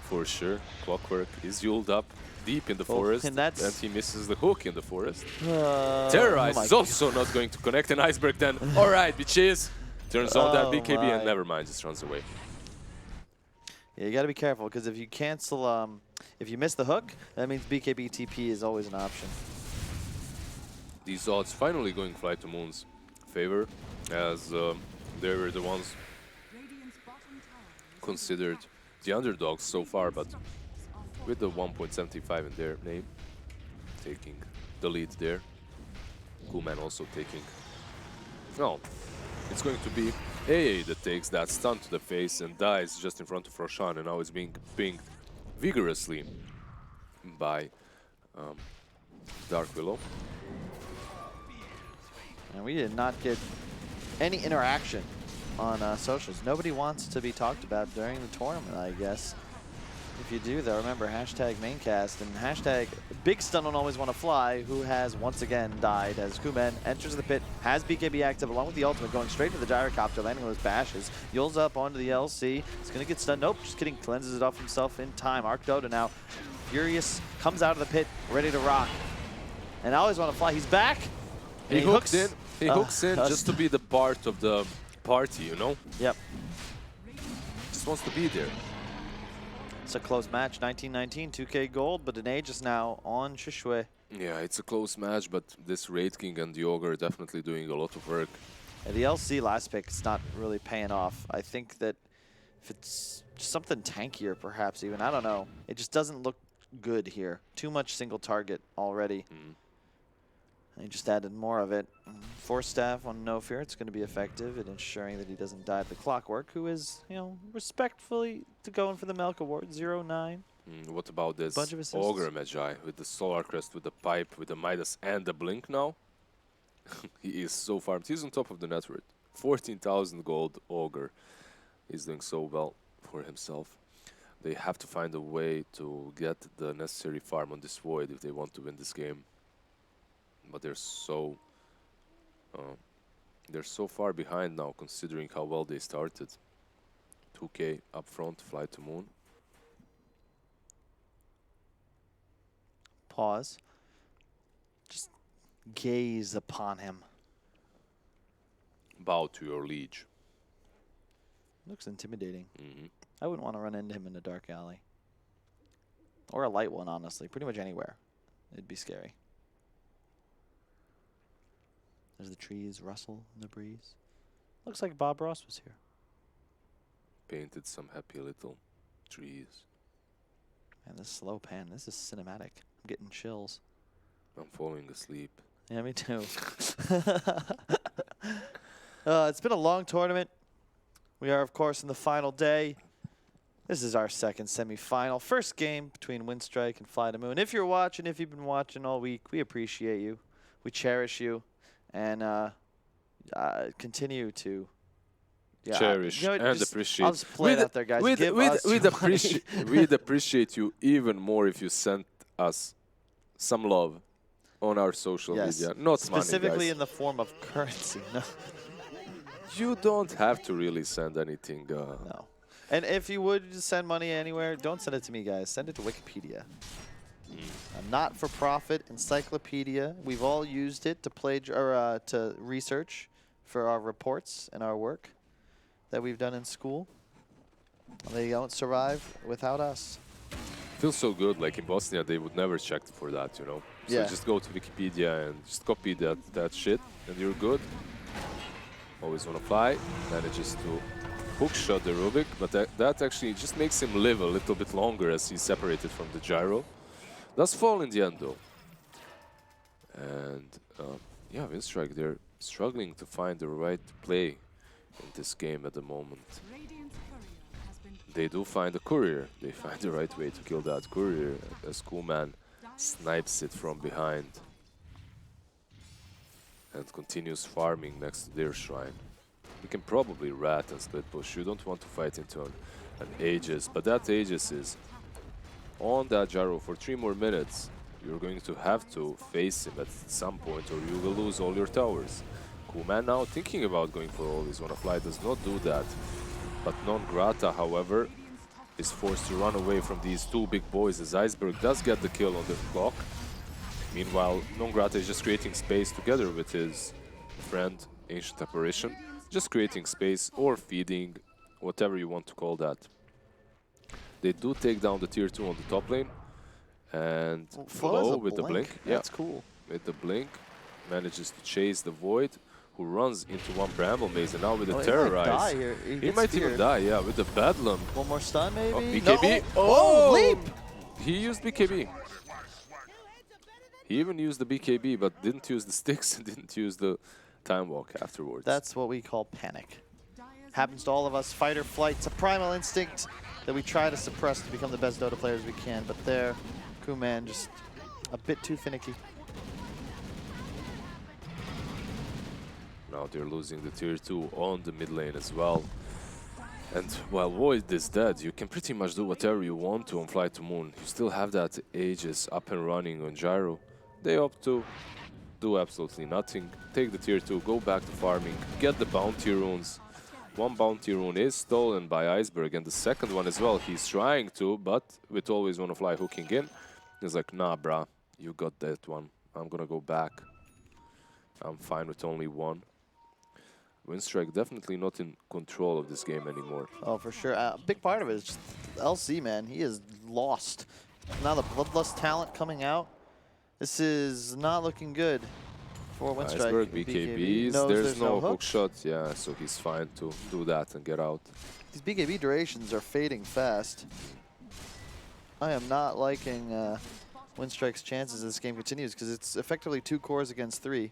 For sure. Clockwork is yuled up deep in the forest, and that's- he misses the hook in the forest. Oh Terrorize my is also not going to connect, and Iceberg then, alright, bitches! Turns on that Oh BKB my. and never mind, just runs away. Yeah, you got to be careful, because if you cancel, if you miss the hook, that means BKB TP is always an option. These odds finally going FlyToMoon's favor, as they were the ones Radiant's bottom tower considered the underdogs so far, but with the 1.75 in their name, taking the lead there. Coolman also taking... No, it's going to be AA that takes that stun to the face and dies just in front of Roshan, and now it's being pinged vigorously by Dark Willow. And we did not get any interaction on socials. Nobody wants to be talked about during the tournament, I guess. If you do, though, remember hashtag Maincast and hashtag Big Stun on Always Want to Fly, who has once again died as Kumen enters the pit, has BKB active along with the ultimate, going straight to the gyrocopter, landing those bashes. Yules up onto the LC. He's going to get stunned. Nope, just kidding. Cleanses it off himself in time. Arc Dota now. Furious comes out of the pit, ready to rock. And I Always Want to Fly. He's back. He And hooks in. He hooks in us. just to be the part of the party, you know? Yep. Just wants to be there. It's a close match, 19-19, 2K gold, but an Aegis now on Shishui. Yeah, it's a close match, but this Raid King and the Ogre are definitely doing a lot of work. And the LC last pick is not really paying off. I think that if it's something tankier, perhaps even, I don't know. It just doesn't look good here. Too much single target already. He just added more of it. Force Staff on No Fear, it's going to be effective in ensuring that he doesn't die to the Clockwork, who is, you know, respectfully to going for the Melk Award, 0-9. What about this Bunch of assists. Ogre Magi with the Solar Crest, with the Pipe, with the Midas and the Blink now? He is so farmed. He's on top of the net worth. 14,000 gold Ogre. He's doing so well for himself. They have to find a way to get the necessary farm on this Void if they want to win this game. But they're so far behind now, considering how well they started. 2K up front, FlyToMoon. Pause. Just gaze upon him. Bow to your liege. Looks intimidating. I wouldn't want to run into him in a dark alley. Or a light one, honestly. Pretty much anywhere. It'd be scary. There's the trees rustle in the breeze. Looks like Bob Ross was here. Painted some happy little trees. Man, this slow pan, this is cinematic. I'm getting chills. I'm falling asleep. Yeah, me too. It's been a long tournament. We are, of course, in the final day. This is our second semifinal. First game between Winstrike and FlyToMoon. If you're watching, if you've been watching all week, we appreciate you. We cherish you. And continue to cherish and appreciate. I'll just play it out there, guys. We'd appreciate you even more if you sent us some love on our social media. Not specifically money, guys. in the form of currency. No. You don't have to really send anything. No. And if you would send money anywhere, don't send it to me, guys. Send it to Wikipedia. A not-for-profit encyclopedia. We've all used it to to research for our reports and our work that we've done in school. They don't survive without us. Feels so good. Like in Bosnia, they would never check for that, you know. So Yeah. just go to Wikipedia and just copy that shit, and you're good. Always want to fly. Manages to hookshot the Rubik, but that actually just makes him live a little bit longer as he's separated from the gyro. Does fall in the end though. And yeah, Winstrike, they're struggling to find the right play in this game at the moment. They do find a courier. They find the right way to kill that courier as Coolman snipes it from behind and continues farming next to their shrine. You can probably rat and split push. You don't want to fight into an Aegis, but that Aegis is on that gyro for 3 more minutes. You're going to have to face him at some point or you will lose all your towers. Coolman now thinking about going for Always Wanna Fly, does not do that. But Non Grata, however, is forced to run away from these two big boys as Iceberg does get the kill on the clock. Meanwhile, Non Grata is just creating space together with his friend Ancient Apparition. Just creating space or feeding, whatever you want to call that. They do take down the tier 2 on the top lane. And Flow with the blink. That's cool. With the blink, manages to chase the Void, who runs into one Bramble Maze, and now with the Terrorize. He might even die, yeah, with the Bedlam. One more stun, maybe? Oh, BKB. No. Oh, leap! He used BKB. He even used the BKB, but didn't use the sticks and didn't use the Time Walk afterwards. That's what we call panic. Happens to all of us. Fight or flight. It's a primal instinct that we try to suppress to become the best Dota players we can. But there, Kuman just a bit too finicky. Now they're losing the tier 2 on the mid lane as well. And while Void is dead, you can pretty much do whatever you want to on FlyToMoon. You still have that Aegis up and running on gyro. They opt to do absolutely nothing. Take the tier 2, go back to farming, get the bounty runes. One bounty rune is stolen by Iceberg, and the second one as well. He's trying to, but with Always Wanna Fly hooking in, he's like, nah, brah, you got that one. I'm gonna go back. I'm fine with only one. Winstrike definitely not in control of this game anymore. Oh, for sure. A big part of it is just LC, man. He is lost. Now the Bloodlust talent coming out. This is not looking good for Winstrike. Iceberg, BKBs. knows There's no hook hook. shot. Yeah, so he's fine to do that and get out. These BKB durations are fading fast. I am not liking Winstrike's chances as this game continues because it's effectively 2 cores against 3.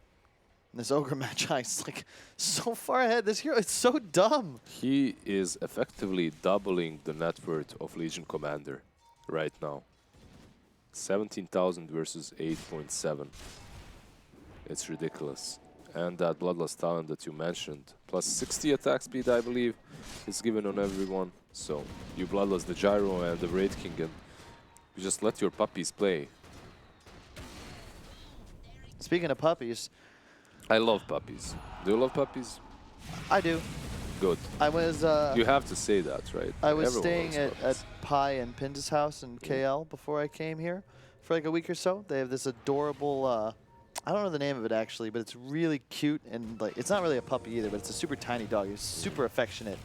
And this Ogre match is like so far ahead. This hero is so dumb. He is effectively doubling the net worth of Legion Commander right now. 17,000 versus 8.7. It's ridiculous. And that Bloodlust talent that you mentioned, plus 60 attack speed, I believe, is given on everyone. So you Bloodlust the Gyro and the Raid King, and you just let your puppies play. Speaking of puppies, I love puppies. Do you love puppies? I do. Good. I was You have to say that, right? I was Everyone staying loves at puppies. Pi and Pinda's house in KL before I came here for like a week or so. They have this adorable, I don't know the name of it actually, but it's really cute and like it's not really a puppy either, but it's a super tiny dog. He's super affectionate.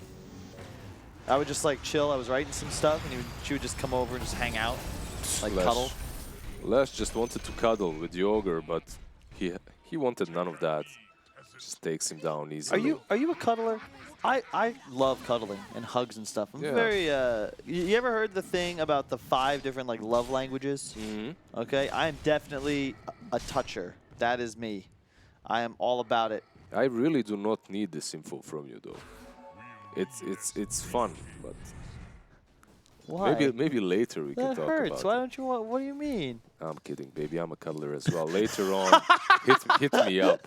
I would just like chill. I was writing some stuff and she would just come over and just hang out, like cuddle. Les just wanted to cuddle with the Ogre, but he wanted none of that. Just takes him down easily. Are you a cuddler? I love cuddling and hugs and stuff. I'm Yeah. very you ever heard the thing about the 5 different like love languages? Mm-hmm. Okay, I am definitely a toucher. That is me. I am all about it. I really do not need this info from you, though. It's fun, but Why? maybe later we can That talk hurts. about Why it. don't you want? What do you mean? I'm kidding, baby. I'm a cuddler as well. Later on, hit me up.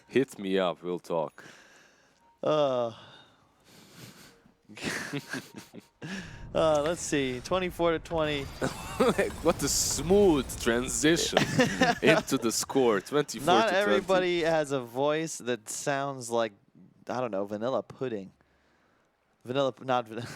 Hit me up. We'll talk. Let's see. 24-20. What a smooth transition into the score. 24 Not to 20. everybody has a voice that sounds like, I don't know, vanilla pudding. Not vanilla.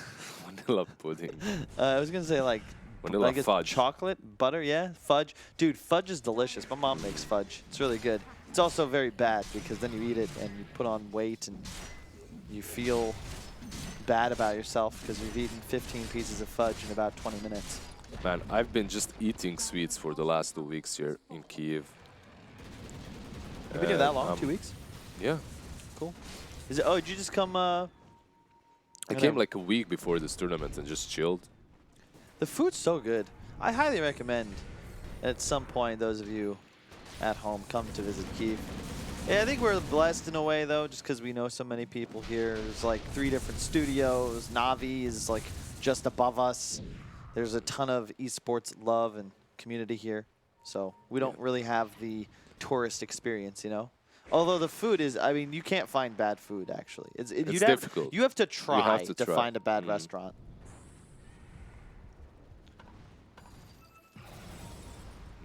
Vanilla pudding. I was gonna say like Vanilla I guess fudge. chocolate, butter, yeah, fudge. Dude, fudge is delicious. My mom makes fudge. It's really good. It's also very bad because then you eat it and you put on weight and you feel bad about yourself because you've eaten 15 pieces of fudge in about 20 minutes. Man, I've been just eating sweets for the last 2 weeks here in Kiev. You've been here that long? 2 weeks? Yeah. Cool. Is it? Oh, did you just come? I came like a week before this tournament and just chilled. The food's so good. I highly recommend at some point those of you at home come to visit Kyiv. Yeah, I think we're blessed in a way though, just because we know so many people here. There's like 3 different studios. Navi is like just above us. There's a ton of esports love and community here. So we don't really have the tourist experience, you know? Although the food is, I mean, you can't find bad food actually. It's difficult. You have to try to to try. find a bad restaurant.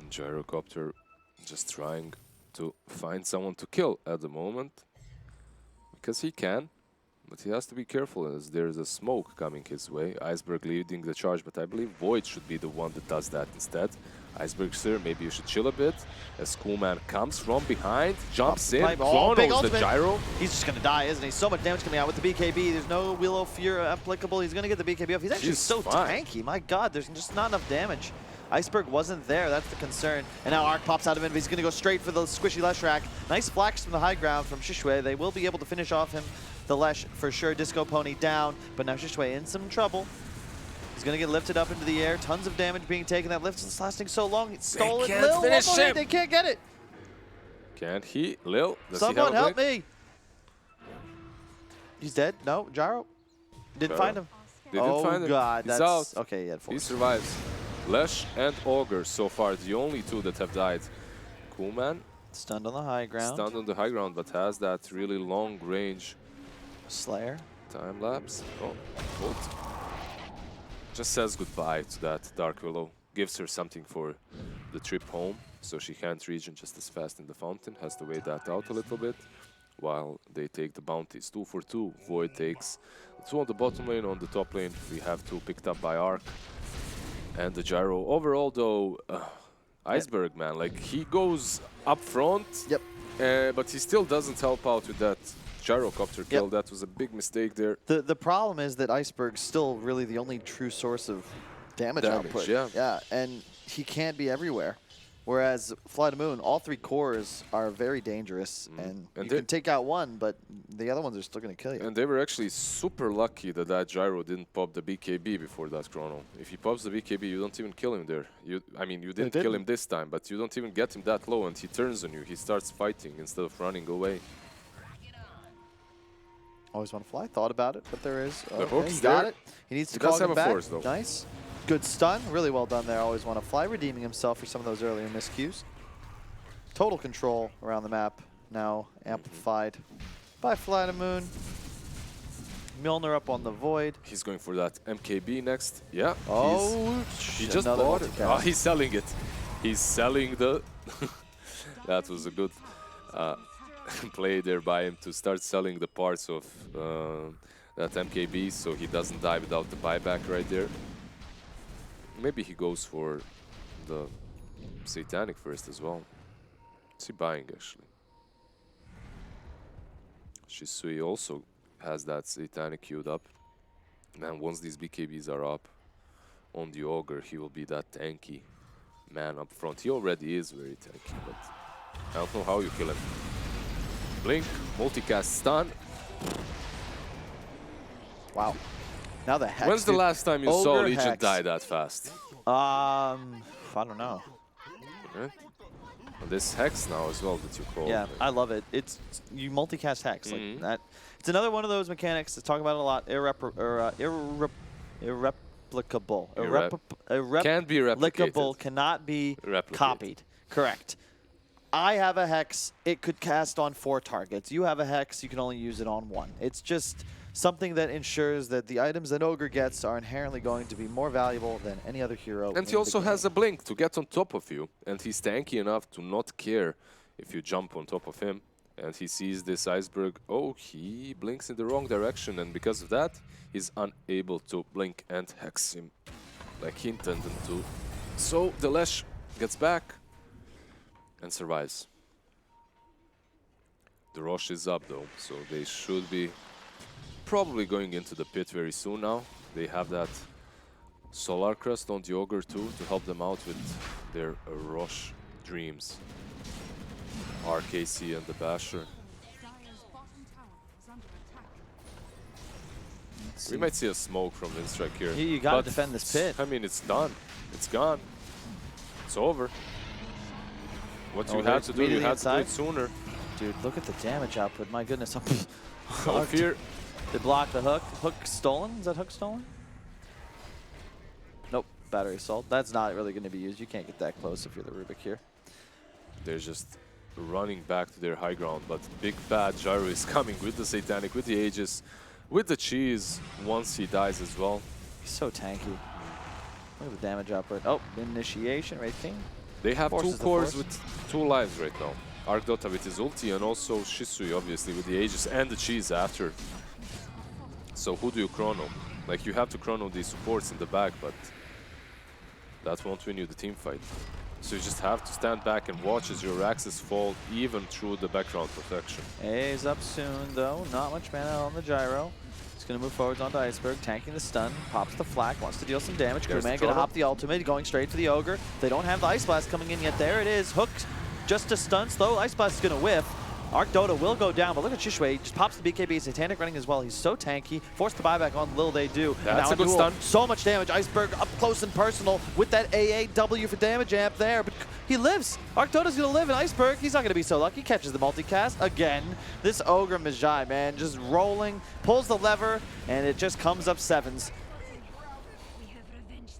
Gyrocopter just trying to find someone to kill at the moment. Because he can, but he has to be careful as there's a smoke coming his way. Iceberg leading the charge, but I believe Void should be the one that does that instead. Iceberg, sir, maybe you should chill a bit. As Coolman comes from behind, jumps in, big chronos the ultimate. gyro. He's just going to die, isn't he? So much damage coming out with the BKB. There's no Willow Fear applicable. He's going to get the BKB off. He's actually He's so fine. tanky. My God, there's just not enough damage. Iceberg wasn't there. That's the concern. And now Arc pops out of it. He's going to go straight for the squishy Lesh rack. Nice flash from the high ground from Shishway. They will be able to finish off him. The Lesh for sure. Disco Pony down. But now Shishway in some trouble. He's going to get lifted up into the air. Tons of damage being taken. That lift is lasting so long. He stole it. can't Lil, finish one more hit. him. They can't get it. Can't he? Lil, does Someone he have a help blink? me. He's dead? No, Gyro? Didn't Gyro. find him. They didn't Oh find him. God, He's that's out. okay. He had 4. He survives. Lesh and Augur so far, the only 2 that have died. Coolman Stunned on the high ground. stunned on the high ground, but has that really long range Slayer. time lapse. Oh, Bolt. Just says goodbye to that Dark Willow. Gives her something for the trip home, so she can't regen just as fast in the fountain. Has to wait that out a little bit while they take the bounties. 2 for 2. Void takes 2 on the bottom lane. On the top lane, we have 2 picked up by Arc and the Gyro. Overall, though, Iceberg, man, like he goes up front. Yep. But he still doesn't help out with that gyrocopter kill. That was a big mistake there. The problem is that Iceberg's still really the only true source of damage output. Yeah. Yeah, and he can't be everywhere. Whereas FlyToMoon, all 3 cores are very dangerous, and you can take out one, but the other ones are still going to kill you. And they were actually super lucky that that gyro didn't pop the BKB before that chrono. If he pops the BKB, you don't even kill him there. I mean, you didn't kill him this time, but you don't even get him that low, and he turns on you. He starts fighting instead of running away. Always want to fly. Thought about it, but there is. The hook's he got there. it. He needs to He call does him have a back. force, though. Nice. Good stun. Really well done there. Always want to fly, redeeming himself for some of those earlier miscues. Total control around the map now amplified by FlyToMoon. Milner up on the void. He's going for that MKB next. Yeah. Oh, he just bought it. Oh, he's selling it. He's selling the... That was a good play there by him to start selling the parts of that MKB so he doesn't die without the buyback right there. Maybe he goes for the Satanic first as well. What's he buying actually? Shisui also has that Satanic queued up. And once these BKBs are up on the Ogre, he will be that tanky man up front. He already is very tanky, but I don't know how you kill him. Blink, multicast stun. Wow. Now the Hex. When's the last time you saw Ogre Legion Hex. die that fast? I don't know. Okay. And this Hex now as well that you call. Yeah, I love it. It's you multicast Hex like that. It's another one of those mechanics to talk about a lot. Irreplicable. Can't be replicated. Cannot be Replicated. copied. Correct. I have a Hex. It could cast on 4 targets. You have a Hex. You can only use it on 1. It's just something that ensures that the items that Ogre gets are inherently going to be more valuable than any other hero. And he also has a blink to get on top of you. And he's tanky enough to not care if you jump on top of him. And he sees this iceberg. Oh, he blinks in the wrong direction. And because of that, he's unable to blink and hex him like he intended to. So the Lesh gets back and survives. The Rosh is up though, so they should be probably going into the pit very soon now. They have that Solar Crest on the Ogre too to help them out with their Rosh dreams. RKC and the Basher. Dire's bottom tower is under attack. We might see a smoke from Winstrike here. You gotta but defend this pit. I mean, it's done. It's gone. It's over. What you had to do, you had to do it sooner. Dude, look at the damage output. My goodness. No fear. They block the hook. Hook stolen? Is that hook stolen? Nope. Battery assault. That's not really going to be used. You can't get that close if you're the Rubik here. They're just running back to their high ground, but big bad Gyro is coming with the Satanic, with the Aegis, with the Cheese once he dies as well. He's so tanky. Look at the damage output. Oh, initiation, right king. They have Forces two the cores force. with 2 lives right now. Arc Dota with his ulti and also Shisui obviously with the Aegis and the Cheese after. So who do you chrono? Like you have to chrono these supports in the back, but that won't win you the team fight. So you just have to stand back and watch as your axes fall even through the background protection. A's up soon though. Not much mana on the gyro. He's gonna move forwards onto Iceberg, tanking the stun, pops the flak, wants to deal some damage. There's Crewman the gonna chrono. hop the ultimate, going straight for the Ogre. They don't have the Ice Blast coming in yet. There it is, hooked. Just a stun slow. Ice Blast is gonna whiff. Arc Dota will go down, but look at Shisui. He just pops the BKB. Satanic running as well. He's so tanky. Forced to buyback on Lil They Do. That's now a good duel. stun. So much damage. Iceberg up close and personal with that AAW for damage amp there. But he lives. Arc Dota's gonna live, and Iceberg, he's not gonna be so lucky. Catches the multicast again. This Ogre Magi, man, just rolling, pulls the lever, and it just comes up 7s.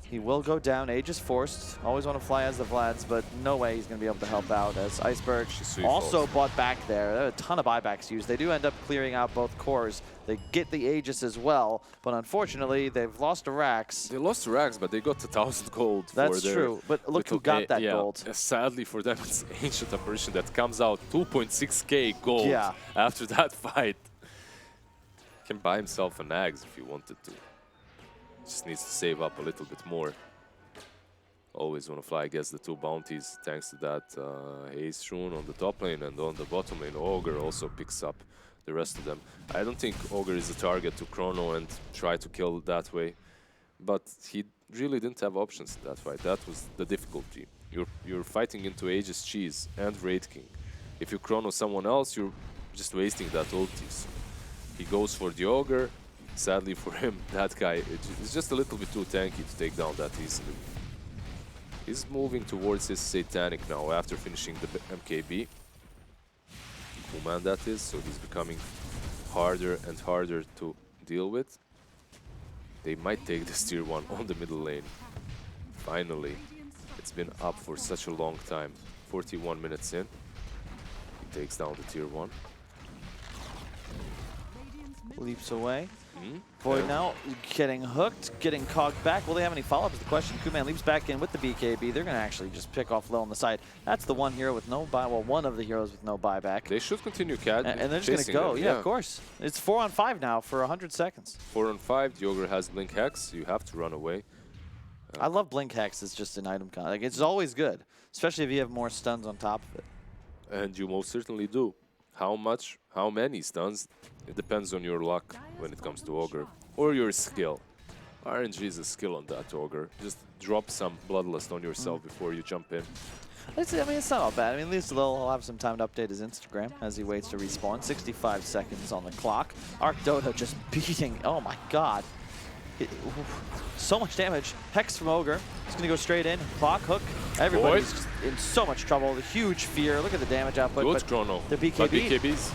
He will go down. Aegis forced. Always want to fly as the Vlads, but no way he's going to be able to help out as Iceberg Shisui also falls. bought back there. There are a ton of buybacks used. They do end up clearing out both cores. They get the Aegis as well, but unfortunately, they've lost to Rax. They lost to Rags, but they got 1,000 gold That's for their true, but look who little got that yeah. gold. Sadly for them, it's Ancient Apparition that comes out 2.6k gold Yeah. after that fight. Can buy himself an Axe if he wanted to. Just needs to save up a little bit more. Always want to fly against the 2 bounties thanks to that Haze Rune on the top lane, and on the bottom lane Ogre also picks up the rest of them. I don't think Ogre is a target to chrono and try to kill that way, but he really didn't have options in that fight. That was the difficulty. You're fighting into Aegis Cheese and Raid King. If you chrono someone else, you're just wasting that ultis. He goes for the Ogre. Sadly for him, that guy is just a little bit too tanky to take down that easily. He's moving towards his Satanic now after finishing the MKB. Kuman that is, so he's becoming harder and harder to deal with. They might take this tier 1 on the middle lane. Finally, it's been up for such a long time. 41 minutes in. He takes down the tier 1. Leaps away. Void now getting hooked, getting cogged back. Will they have any follow-up is the question. Kuman leaps back in with the BKB. They're going to actually just pick off low on the side. That's the one hero with no buy. Well, one of the heroes with no buyback. They should continue and they're just going to go. Them. Yeah, of course. It's 4-on-5 now for 100 seconds. 4-on-5. The Ogre has Blink Hex. You have to run away. I love Blink Hex. It's just an item con. Like, it's always good, especially if you have more stuns on top of it. And you most certainly do. How much, how many stuns, it depends on your luck when it comes to Ogre. Or your skill. RNG is a skill on that Ogre. Just drop some Bloodlust on yourself before you jump in. I mean, it's not all bad. I mean, at least he'll have some time to update his Instagram as he waits to respawn. 65 seconds on the clock. Arc Dota just beating, oh my god. So much damage. Hex from Ogre. He's going to go straight in. Clock, hook. Everybody's just in so much trouble. The huge fear. Look at the damage output. Good chrono. The BKB. But BKBs.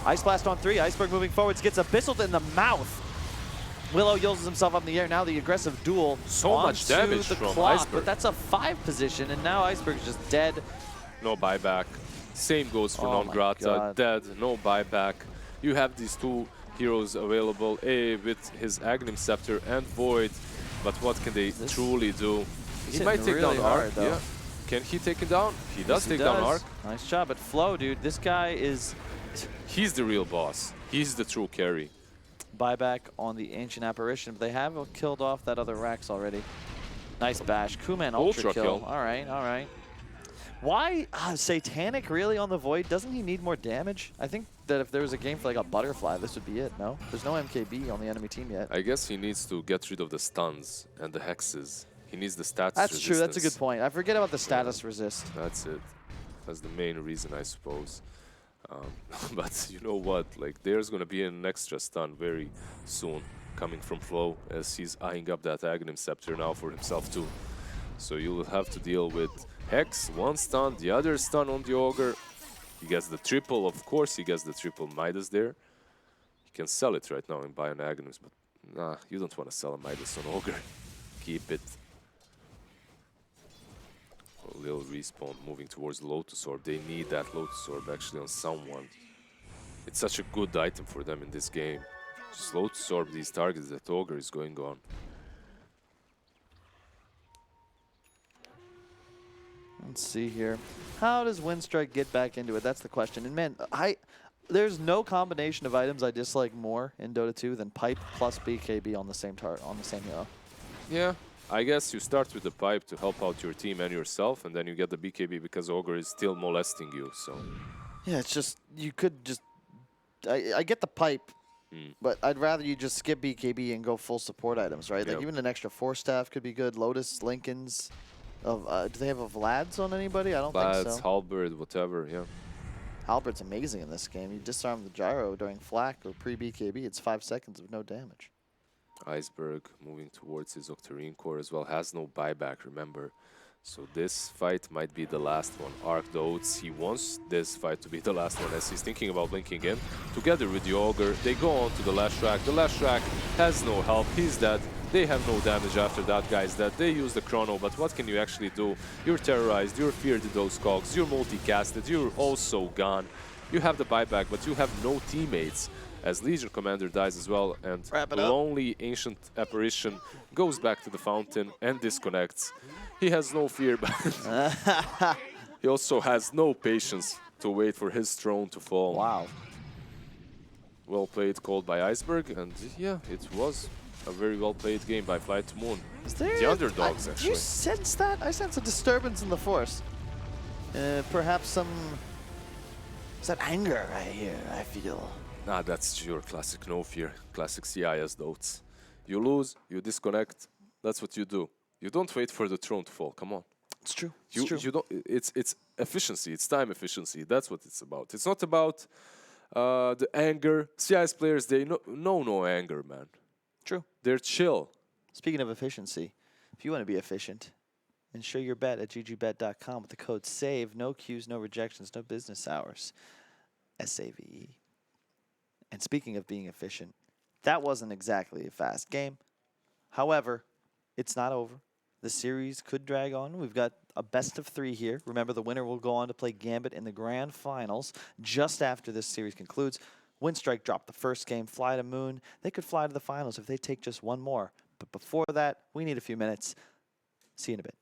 Ice Blast on 3. Iceberg moving forwards. Gets Abyssal in the mouth. Willow yells himself up in the air. Now the aggressive duel. So much damage the from clock, Iceberg. But that's a 5 position, and now Iceberg's just dead. No buyback. Same goes for Non-Grata. Dead. No buyback. You have these two heroes available, with his Aghanim Scepter and Void, but what can they truly do? He might take really down hard, Arc. though. Yeah. Can he take it down? He does take down Arc. Nice job, but Flo, dude, this guy is... He's the real boss. He's the true carry. Buyback on the Ancient Apparition, but they have killed off that other Rax already. Nice bash. Kuman ultra kill. All right, all right. Why Satanic really on the Void? Doesn't he need more damage? I think that if there was a game for like a Butterfly, this would be it, no? There's no MKB on the enemy team yet. I guess he needs to get rid of the stuns and the hexes. He needs the stats That's resistance. true, that's a good point. I forget about the status resist. That's it. That's the main reason, I suppose. But you know what? Like, there's going to be an extra stun very soon coming from Flo as he's eyeing up that Aghanim Scepter now for himself too. So you'll have to deal with Hex, one stun, the other stun on the Ogre. He gets the triple, of course he gets the triple Midas there. He can sell it right now and buy an Aghanim, but nah, you don't want to sell a Midas on Ogre. Keep it. A little respawn moving towards Lotus Orb. They need that Lotus Orb actually on someone. It's such a good item for them in this game. Just Lotus Orb these targets that Ogre is going on. Let's see here. How does Winstrike get back into it? That's the question. And man, there's no combination of items I dislike more in Dota 2 than Pipe plus BKB on the same hero. Yeah, I guess you start with the Pipe to help out your team and yourself, and then you get the BKB because Ogre is still molesting you. So yeah, it's just you could just. I get the Pipe, but I'd rather you just skip BKB and go full support items, right? Like even an extra 4-staff could be good. Lotus, Lincoln's. Do they have a Vlad's on anybody? I don't think so. Halberd, whatever, yeah. Halberd's amazing in this game. You disarm the gyro during flak or pre-BKB. It's 5 seconds of no damage. Iceberg moving towards his Octarine core as well. Has no buyback, remember. So this fight might be the last one. Arc Dotes, he wants this fight to be the last one as he's thinking about blinking in. Together with the Ogre, they go on to the last track. The last track has no help. He's dead. They have no damage after that guy's dead. They use the chrono, but what can you actually do? You're terrorized, you're feared in those cogs, you're multicasted, you're also gone. You have the buyback, but you have no teammates. As Legion Commander dies as well, and lonely Ancient Apparition goes back to the fountain and disconnects. He has no fear, but he also has no patience to wait for his throne to fall. Wow. Well played, called by Iceberg, and yeah, it was a very well played game by FlyToMoon. The underdogs, actually. Do you sense that? I sense a disturbance in the force. Perhaps some anger right here, I feel. Nah, that's your classic no fear, classic CIS dotes. You lose, you disconnect, that's what you do. You don't wait for the throne to fall, come on. It's true. You don't. It's efficiency. It's time efficiency. That's what it's about. It's not about the anger. CIS players, they know no anger, man. True. They're chill. Speaking of efficiency, if you want to be efficient, ensure your bet at GG.Bet.com with the code SAVE. No queues, no rejections, no business hours. SAVE. And speaking of being efficient, that wasn't exactly a fast game. However, it's not over. The series could drag on. We've got a best of 3 here. Remember, the winner will go on to play Gambit in the grand finals just after this series concludes. Winstrike dropped the first game, FlyToMoon. They could fly to the finals if they take just one more. But before that, we need a few minutes. See you in a bit.